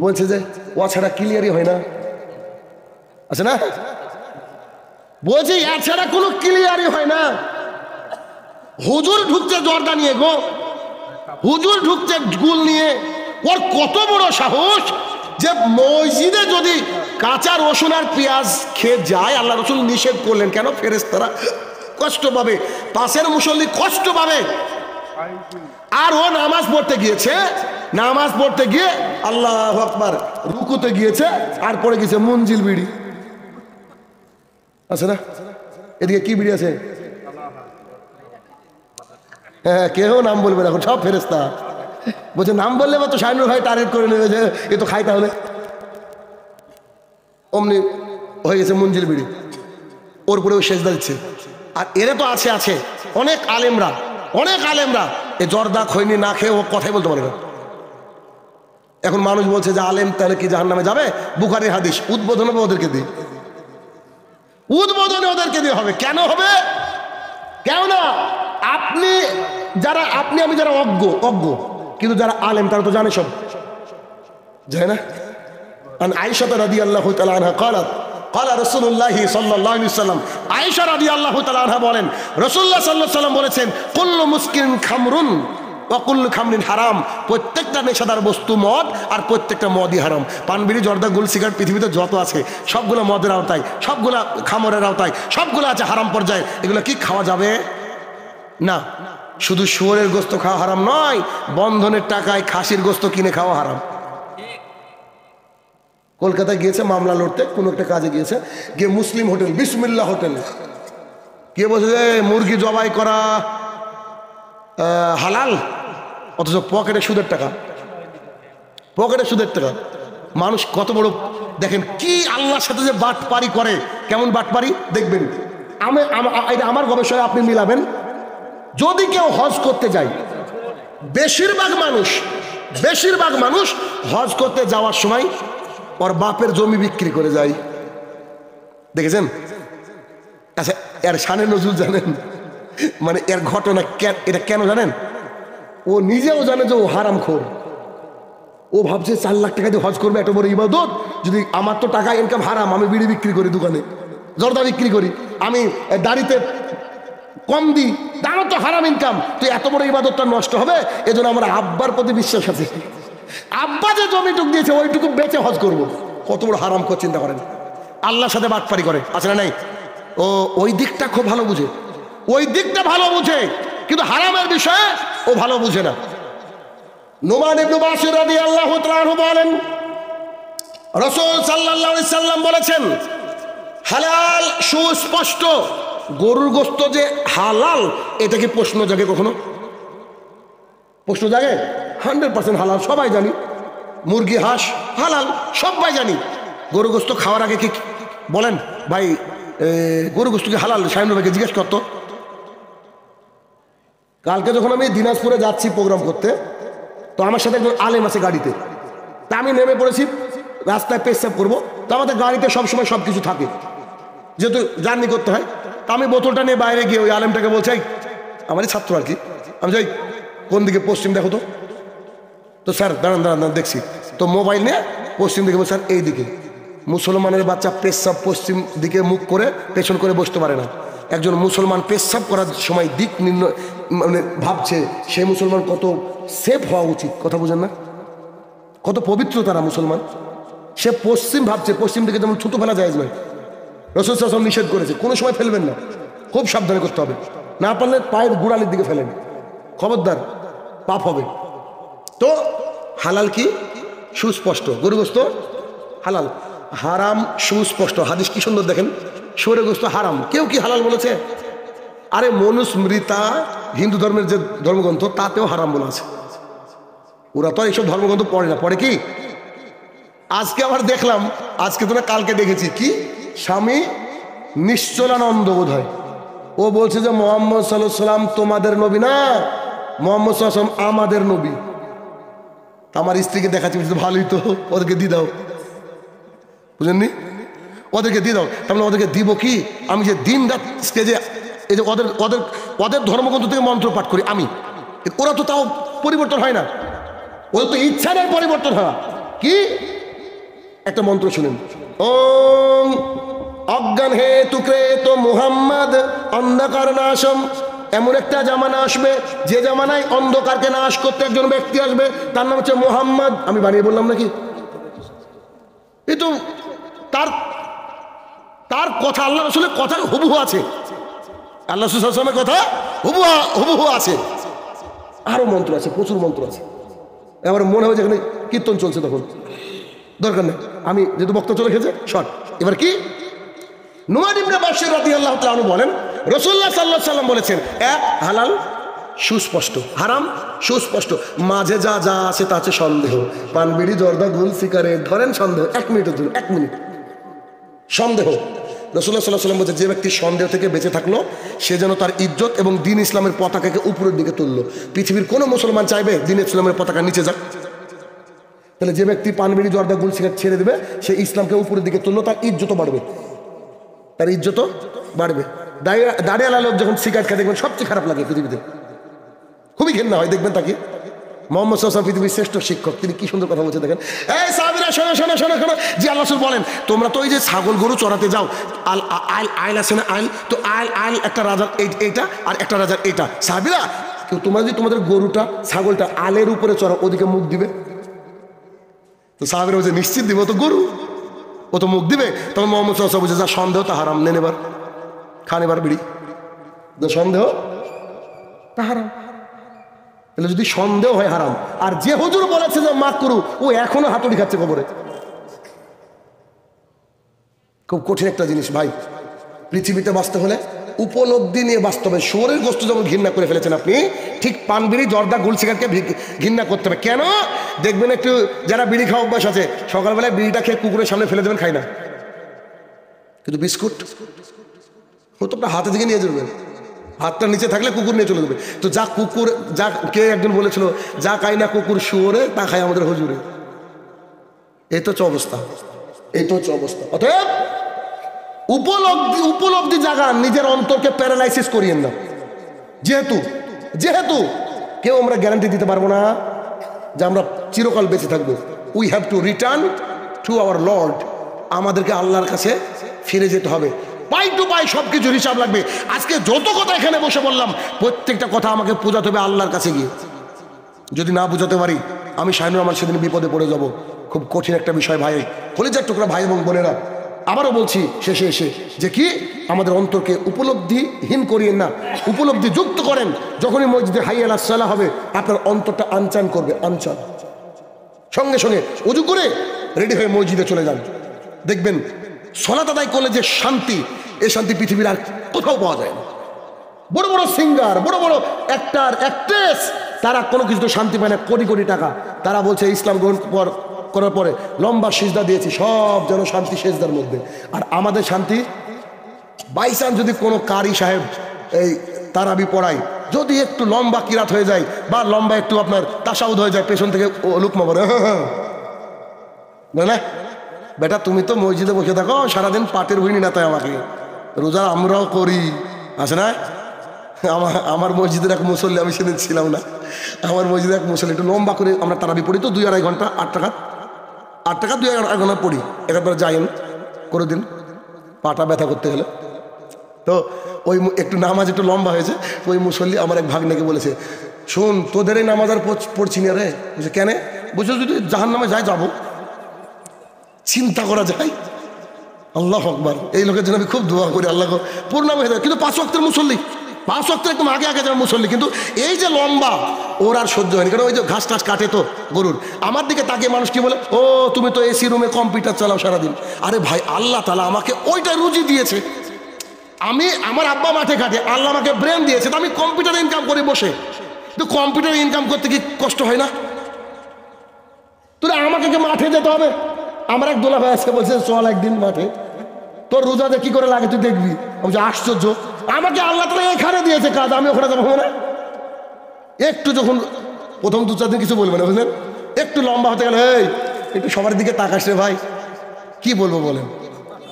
[SPEAKER 1] বলছে যে ও ছাড়া ক্লিয়ারই হয় না, আছে না? বলছি এছাড়া কোনো ক্লিয়ারই হয় না। হুজুর ঢুকছে জর্দা নিয়ে গো, হুজুর ঢুকছে গুল নিয়ে। ওর কত বড় সাহস যে মসজিদে যদি কাঁচা রসুন আর পেঁয়াজ খেয়ে যায়, আল্লাহ রসুল নিষেধ করলেন। কেন? ফেরেশতারা কষ্ট পাবে, পাশের মুসল্লি কষ্ট পাবে। আর ও নামাজ পড়তে গিয়েছে, নামাজ পড়তে গিয়ে আল্লাহু আকবার রুকুতে গিয়েছে, আর পড়ে গেছে মঞ্জিল বিড়ি, আছে না? এদিকে কি বিড়ি আছে? হ্যাঁ, কেউ নাম বলবে না, এখন সব ফেরেশতা। বলছে নাম বললে বা তো শাহিনুর ভাই টার্গেট করে নেবে যে এ তো খাই, তাহলে অমনি হয়ে গেছে মঞ্জিল বিড়ি, ওর উপরে ওই সেজদা দিচ্ছে। আর এরা তো আছে অনেক আলেমরা, অনেক আলেমরা এ জর্দা খৈনি না খেয়ে ও কথাই বলতে পারে না। এখন মানুষ বলছে যে আলেম তাহলে কি জাহান্নামে যাবে? বুখারীর হাদিস, উদ্বোধন হবে ওদেরকে দিয়ে, উদ্বোধনে ওদেরকে দিয়ে হবে। কেন হবে? কেন না? আপনি আমি যারা অজ্ঞ, কিন্তু যারা আলেম তারা তো জানে সব, জানে না? আয়েশা রাদিয়াল্লাহু তাআলা আনহা قالت قال رسول الله صلى الله عليه وسلم, আয়েশা রাদিয়াল্লাহু তাআলা আনহা বলেন, রাসূলুল্লাহ সাল্লাল্লাহু আলাইহি ওয়াসাল্লাম বলেছেন, কুল্লু মুসকিরিন খামরুন ওয়া কুল্লু খামরিন হারাম। প্রত্যেকটা নেশাদার বস্তু মদ, আর প্রত্যেকটা মদই হারাম। পান, বিড়ি, জর্দা, গুল, সিগারেট পৃথিবীতে যত আছে সবগুলো মদের আওতায়, সবগুলা খামরের আওতায়, সবগুলো আছে হারাম পর্যায়ে। এগুলো কি খাওয়া যাবে না? শুধু শুয়োরের গোস্ত খাওয়া হারাম নয়, বন্ধনের টাকায় খাসির গোস্ত কিনে খাওয়া হারাম। কলকাতায় গিয়েছে মামলা লড়তে, কোনো একটা কাজে গিয়েছে, গিয়ে মুসলিম হোটেল, বিসমিল্লাহ হোটেল, গিয়ে বলছে যে মুরগি জবাই করা হালাল, অথচ পকেটে সুদের টাকা, পকেটে সুদের টাকা। মানুষ কত বড় দেখেন, কি আল্লাহর সাথে যে বাটপারি করে, কেমন বাটপারি দেখবেন। আমার গবেষণায় আপনি মিলাবেন, যদি কেউ হজ করতে যায়, বেশিরভাগ মানুষ হজ করতে যাওয়ার সময় ওর বাপের জমি বিক্রি করে যায়, দেখেছেন? আচ্ছা, এর শানে নজরুল জানেন? মানে এর ঘটনা এটা কেন জানেন? ও নিজেও জানে যে ও হারামখোর। ও ভাবছে 4 লাখ টাকা দিয়ে হজ করবে, এত বড় ইবাদত, যদি আমার তো টাকা ইনকাম হারাম, আমি বিড়ি বিক্রি করি, দোকানে জর্দা বিক্রি করি, আমি দাড়িতে কম দিই, আমার তো হারাম ইনকাম, তো এত বড় ইবাদতটা নষ্ট হবে। এজন্য আমার আব্বার প্রতি বিশ্বাস আছে, আব্বা যে জমিটুক দিয়েছে ওইটুকু বেচে হজ করব। কত বড় হারাম করে চিন্তা করেন, আল্লাহর সাথে বাটপারি করে, আছে না নাই? ও ওই দিকটা খুব ভালো বুঝে, ওই দিকটা ভালো বুঝে, কিন্তু হারামের বিষয়ে ও ভালো বুঝে না। নুমান ইবনে বাশির রাদিয়াল্লাহু তাআলা আনহু বলেন, রাসূল সাল্লাল্লাহু আলাইহি সাল্লাম বলেছেন, হালাল সুস্পষ্ট। গরুর গোশত যে হালাল, এটা কি প্রশ্ন জাগে কখনো? প্রশ্ন জাগে? 100% হালাল, সবাই জানি। মুরগি, হাঁস হালাল, সবাই জানি। গরু গোশত খাওয়ার আগে কি বলেন ভাই, গরু গোশত কি হালাল? শাহিনুর ভাইকে জিজ্ঞেস করতো। কালকে যখন আমি দিনাজপুরে যাচ্ছি প্রোগ্রাম করতে, তো আমার সাথে একজন আলেম আছে গাড়িতে, তা আমি নেমে পড়েছি, রাস্তায় পেশাব করবো, তো আমাদের গাড়িতে সবসময় সব কিছু থাকে, যেহেতু জার্নি করতে হয়। তা আমি বোতলটা নিয়ে বাইরে গিয়ে ওই আলেমটাকে বলছি, আমারই ছাত্র আর কি, আমি যাই কোন দিকে? পশ্চিম দেখো তো। তো স্যার দাঁড়ান দেখছি। তো মোবাইল নিয়ে পশ্চিম দিকে, স্যার এই দিকে। মুসলমানের বাচ্চা পেশাব পশ্চিম দিকে মুখ করে পেছন করে বসতে পারে না। একজন মুসলমান পেশাব করার সময় দিক নির্ণয় মানে ভাবছে, সেই মুসলমান কত সেফ হওয়া উচিত, কথা বুঝেন না? কত পবিত্র তারা মুসলমান। সে পশ্চিম ভাবছে, পশ্চিম দিকে যেমন থুতু ফেলা যায় নয়, রাসূল সাল্লাল্লাহু আলাইহি ওয়াসাল্লাম নিষেধ করেছে, কোনো সময় ফেলবেন না, খুব সাবধানে করতে হবে। না পারলে পায়ের গোড়ালির দিকে ফেলেন, খবরদার, পাপ হবে। তো হালাল কি? সুস্পষ্ট। গরু গোশত হালাল, হারাম সুস্পষ্ট। হাদিস কি সুন্দর দেখেন, শুয়োরের গোশত হারাম, কেউ কি হালাল বলেছে? আরে মনুস্মৃতা হিন্দু ধর্মের যে ধর্মগ্রন্থ, তাতেও হারাম বলা আছে। ওরা তো এইসব ধর্মগ্রন্থ পড়ে না, পড়ে কি? আজকে আবার দেখলাম, আজকে তো না কালকে দেখেছি, কি স্বামী নিশ্চলানন্দ বোধ হয়, ও বলছে যে মুহাম্মদ সাল্লাল্লাহু আলাইহি সাল্লাম তোমাদের নবী না, মুহাম্মদ সাল্লাল্লাহু আলাইহি সাল্লাম আমাদের নবী। আমার স্ত্রীকে দেখাচ্ছি, ভালোই তো, ওদেরকে দিয়ে দাও, বুঝেননি? ওদেরকে দিয়ে দাও। তাহলে ওদেরকে দিব কি? আমি যে দিন রাত স্টেজে এই যে ওদের ওদের ওদের ধর্মগ্রন্থ থেকে মন্ত্র পাঠ করি আমি, ওরা তো তাও পরিবর্তন হয় না, ওদের তো ইচ্ছা নেই পরিবর্তন হওয়া। কি একটা মন্ত্র শুনেন, ওম অজ্ঞান হে তুকরে তো মুহাম্মদ অন্ধকার নাশম। এমন একটা জামানা আসবে যে জামানায় অন্ধকারকে নাশ করতে একজন ব্যক্তি আসবে, তার নাম হচ্ছে মুহাম্মদ। আমি বানিয়ে বললাম নাকি? এই তো তার তার কথা, আল্লাহ রাসূলের কথা হুবহু আছে, আল্লাহ রাসূল সাল্লাল্লাহু আলাইহি ওয়াসাল্লামের কথা হুবহু আছে। আরো মন্ত্র আছে, প্রচুর মন্ত্র আছে। এবার মনে হয় যেখানে কীর্তন চলছে তখন দরকার নেই, আমি যেহেতু বক্তা চলে গেছে শর্ট। এবার কি নুমান ইবনে বাশির রাদিয়াল্লাহু তাআলা আনহু বলেন, রাসূলুল্লাহ সাল্লাল্লাহু আলাইহি ওয়াসাল্লাম বলেছেন, এক হালাল সুস্পষ্ট, হারাম সুস্পষ্ট, মাঝে যা যা আছে তা আছে সন্দেহ। পান বিড়ি জর্দা গুল সিগারেট ধরেন সন্দেহ, 1 মিনিটের জন্য 1 মিনিট সন্দেহ। রাসূলুল্লাহ সাল্লাল্লাহু আলাইহি ওয়াসাল্লাম বলছে, যে ব্যক্তি সন্দেহ থেকে বেঁচে থাকলো সে যেন তার ইজ্জত এবং দ্বীন ইসলামের পতাকাকে উপরের দিকে তুললো। পৃথিবীর কোনো মুসলমান চাইবে দ্বীন ইসলামের পতাকা নিচে যাক? তাহলে যে ব্যক্তি পান বিড়ি জর্দা গুল সিগারেট ছেড়ে দেবে সে ইসলামকে উপরের দিকে তুললো, তার ইজ্জতও বাড়বে, তার ইজ্জতও বাড়বে। দাঁড়িয়ালা লোক যখন সিগারেট খায় দেখবেন সবচেয়ে খারাপ লাগে পৃথিবীতে, খুবই ঘৃণা হয়। দেখবেন তাকে মুহাম্মদ সাল্লাল্লাহু আলাইহি ওয়াসাল্লাম পৃথিবীর শ্রেষ্ঠ শিক্ষক, তিনি কি সুন্দর কথা বলছে দেখেন। এই সাহাবীরা শোনো শোনো শোনো শোনো, যে আল্লাহ রাসূল বলেন তোমরা তো ওই যে ছাগল গরু চড়াতে যাও, আইল আছে না, আইল তো আইল একটা রাজার এইটা আর একটা রাজার এইটা। সাহাবীরা কেউ তোমরা যদি তোমাদের গরুটা ছাগলটা আলের উপরে চড়াও ওদিকে মুখ দিবে? তো সাহাবীরা বলছে নিশ্চিত দিব, তো গরু ও তো মুখ দিবে। তখন মুহাম্মদ সাল্লাল্লাহু আলাইহি ওয়াসাল্লাম বলছে যা সন্দেহ তা হারাম, নেন এবার খান এবার বিড়ি, সন্দেহ তা হারাম। তাহলে যদি সন্দেহ হয় হারাম, আর যে হুজুর বলেছে যে মাকরু ও এখনো হাতুড়ি খাচ্ছে কবরে। খুব কঠিন একটা জিনিস ভাই, পৃথিবীতে বাঁচতে হলে উপলব্ধি নিয়ে বাঁচতে হবে। শুয়োরের গোশত যেমন ঘৃণা করে ফেলেছেন আপনি, ঠিক পান বিড়ি জর্দা গুল সিগারেটকে ঘৃণা করতে হবে। কেন? দেখবেন একটু যারা বিড়ি খাওয়া অভ্যাস আছে সকালবেলায় বিড়িটা খেয়ে কুকুরের সামনে ফেলে দেবেন, খাই না, কিন্তু বিস্কুট ও তো আপনার হাতে থেকে নিয়ে যাবেন, হাতটা নিচে থাকলে কুকুর নিয়ে চলে যাবে। তো যা কুকুর, যা কে একজন বলেছিল যা খাই না কুকুর শুয়োরে তা খায় আমাদের হুজুরে। এই তো হচ্ছে অবস্থা, এই তো হচ্ছে অবস্থা। অতএব উপলব্ধি জায়গা, নিজের অন্তরকে প্যারালাইসিস করিয়েন না। যেহেতু কেউ আমরা গ্যারান্টি দিতে পারবো না যে আমরা চিরকাল বেঁচে থাকবো। We have to return to our Lord. আমাদেরকে আল্লাহর কাছে ফিরে যেতে হবে, পাই টু পাই সবকিছুর হিসাব লাগবে। আজকে যত কথা এখানে বসে বললাম প্রত্যেকটা কথা আমাকে বোঝাতে হবে আল্লাহর কাছে গিয়ে। যদি না বোঝাতে পারি আমি শাহিনুর রহমান সেদিন বিপদে পড়ে যাব। খুব কঠিন একটা বিষয় ভাই, কলিজার টুকরা ভাই এবং বোনেরা। আবারও বলছি শেষে এসে যে কি আমাদের অন্তরকে উপলব্ধিহীন করিয়েন না, উপলব্ধি যুক্ত করেন। যখনই মসজিদে হাইয়া আলাস সালাহ হবে আপনার অন্তরটা আনচান করবে, আনচান। সঙ্গে সঙ্গে উজু করে রেডি হয়ে মসজিদে চলে যান, দেখবেন সালাত আদায় করলে যে শান্তি, এই শান্তি পৃথিবীর আর কোথাও পাওয়া যায় না। বড় বড় সিঙ্গার, বড় বড় অ্যাক্টর অ্যাক্ট্রেস, তারা কোনো কিছুতে শান্তি পায় না। কোটি কোটি টাকা তারা বলছে ইসলাম গ্রহণ করার পরে লম্বা সিজদা দিয়েছি, সব যেন শান্তি সেজদার মধ্যে। আর আমাদের শান্তি বাইচান্স যদি কোনো কারি সাহেব এই তারাবি পড়ায়, যদি একটু লম্বা কিরাত হয়ে যায় বা লম্বা একটু আপনার তাসাউদ হয়ে যায়, পেছন থেকে লুকমা বলে না বেটা তুমি তো মসজিদে বসে থাকো সারাদিন পাটের ভুঁড়ি না, তাই আমাকে রোজা আমরাও করি আছে না। আমার মসজিদের এক মুসল্লি, আমি সেদিন ছিলাম না, আমার মসজিদের এক মুসল্লি একটু লম্বা করে আমরা তারাবি পড়ি তো 2-2.5 ঘন্টা, 8 টাকা 2-2.5 ঘন্টা পড়ি। একবার যাইন করে দিন পাটা ব্যথা করতে গেলে, তো ওই একটু নামাজ একটু লম্বা হয়েছে। ওই মুসল্লি আমার এক ভাগ্নেকে বলেছে, শোন তোদের এই নামাজ আর পড়ছি না রে। বলছে কেন? বলছে যদি জাহান্নামে যাই যাবো। চিন্তা করা যায়। আল্লাহু আকবার। এই লোকের জন্য আমি খুব দোয়া করি আল্লাহ পূর্ণাম হয়ে যায়। কিন্তু 5 ওয়াক্তের মুসল্লি, 5 ওয়াক্তের একদম আগে আগে যাওয়ার মুসল্লি, কিন্তু এই যে লম্বা ওর আর সহ্য হয়নি। কারণ ওই যে ঘাস টাস কাটে তো গরুর। আমার দিকে তাকিয়ে মানুষ কি বলে, ও তুমি তো এসি রুমে কম্পিউটার চালাও সারাদিন। আরে ভাই আল্লাহ তাআলা আমাকে ওইটা রুজি দিয়েছে, আমার আব্বা মাঠে কাটে, আল্লাহ আমাকে ব্রেন দিয়েছে, তো আমি কম্পিউটার ইনকাম করি বসে। তো কম্পিউটার ইনকাম করতে কি কষ্ট হয় না? তোরা আমাকে কি মাঠে যেতে হবে? আমার এক দোলা ভাই আজকে বলছে চল একদিন মাঠে, তোর রোজাতে কি করে লাগে তুই দেখবি। বলছে আশ্চর্য, আমাকে আল্লাহ তাআলা এখানে দিয়েছে কাজ, আমি ওখানে যাবো না। একটু যখন প্রথম 2-4 দিন কিছু বলবে না, বুঝলেন, একটু লম্বা হতে গেলে এই একটু সবার দিকে তাকাস রে ভাই, কি বলবো বলেন।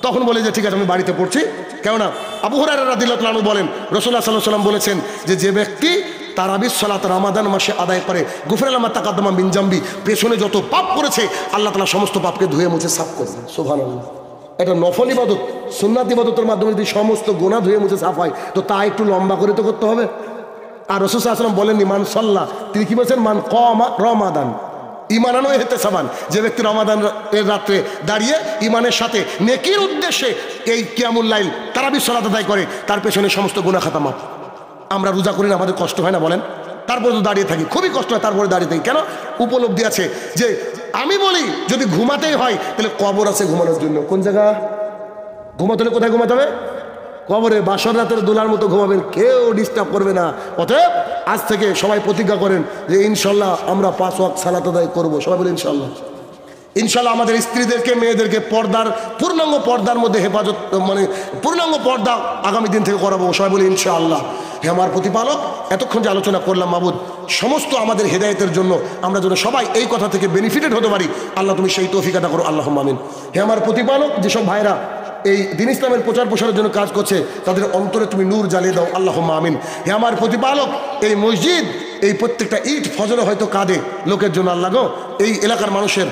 [SPEAKER 1] তখন বলে যে ঠিক আছে আমি বাড়িতে পড়ছি। কেননা আবু হুরায়রা রাদিয়াল্লাহু আনহু বলেন রাসূলুল্লাহ সাল্লাল্লাহু আলাইহি ওয়াসাল্লাম বলেছেন যে ব্যক্তি তারাবির সালাত রমাদান মাসে আদায় করে গুফরা লামা তাকাদ্দামা মিন জামবি, পেছনে যত পাপ করেছে আল্লাহ তাআলা সমস্ত পাপকে ধুয়ে মুছে সাফ করবেন। সুবহানাল্লাহ। এটা নফল ইবাদত, সুন্নাত ইবাদতের মাধ্যমে যদি সমস্ত গুনাহ ধুয়ে মুছে সাফ হয় তো তা একটু লম্বা করে তো করতে হবে। আর রাসূল সাল্লাল্লাহু আলাইহি ওয়াসাল্লাম বলেননি মান সাল্লাহ, তিনি কি বলেছেন মান কামা রমাদান ইমানানো ইহতিসাবান, যে ব্যক্তি রমাদান এর রাত্রে দাঁড়িয়ে ইমানের সাথে নেকির উদ্দেশ্যে এই কিয়ামুল লাইল তারাবির সালাত আদায় করে তার পেছনে সমস্ত গুনাহ খাতা মাফ। আমরা রোজা করি না, আমাদের কষ্ট হয় না বলেন? তারপরে তো দাঁড়িয়ে থাকি, খুবই কষ্ট হয়, তারপরে দাঁড়িয়ে থাকি কেন? উপলব্ধি আছে যে আমি বলি যদি ঘুমাতেই হয় তাহলে কবর আছে ঘুমানোর জন্য। কোন জায়গা ঘুমাতে হলে কোথায় ঘুমাতে হবে? কবরে। বাসর রাতের দোলার মতো ঘুমাবেন, কেউ ডিস্টার্ব করবে না। অতএব আজ থেকে সবাই প্রতিজ্ঞা করেন যে ইনশাল্লাহ আমরা 5 ওয়াক্ত সালাত আদায় করবো। সবাই বলে ইনশাল্লাহ। ইনশাল্লাহ আমাদের স্ত্রীদেরকে মেয়েদেরকে পূর্ণাঙ্গ পর্দার মধ্যে হেফাজত, মানে পূর্ণাঙ্গ পর্দা আগামী দিন থেকে করাবো। সবাই বলে ইনশাআল্লাহ। হে আমার প্রতিপালক, এতক্ষণ যে আলোচনা করলাম মাবুদ, সমস্ত আমাদের হেদায়েতের জন্য আমরা যেন সবাই এই কথা থেকে বেনিফিটেড হতে পারি, আল্লাহ তুমি সেই তৌফিক আতা করো, আল্লাহুম্মা আমিন। হে আমার প্রতিপালক, যেসব ভাইরা এই দিন ইসলামের প্রচার প্রসারের জন্য কাজ করছে তাদের অন্তরে তুমি নূর জ্বালিয়ে দাও, আল্লাহুম্মা আমিন। হে আমার প্রতিপালক, এই মসজিদ, এই প্রত্যেকটা ইট ফজরে হয়তো কাঁদে লোকের জন্য, আল্লাহ গো এই এলাকার মানুষের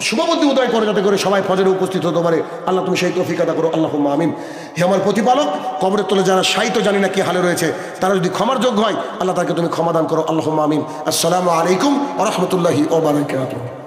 [SPEAKER 1] শুভবুদ্ধি উদয় করে যাতে করে সবাই ফজরে উপস্থিত হতে পারে, আল্লাহ তুমি সেই তৌফিক আতা করো, আল্লাহুম্মা আমিন। হে আমার প্রতিপালক, কবরের তলে যারা শায়িত জানি না কি হালে রয়েছে তারা যদি ক্ষমার যোগ্য হয় আল্লাহ তাকে তুমি ক্ষমা দান করো, আল্লাহুম্মা আমিন। আসসালামু আলাইকুম ওয়া রাহমাতুল্লাহি ওয়া বারাকাতুহু।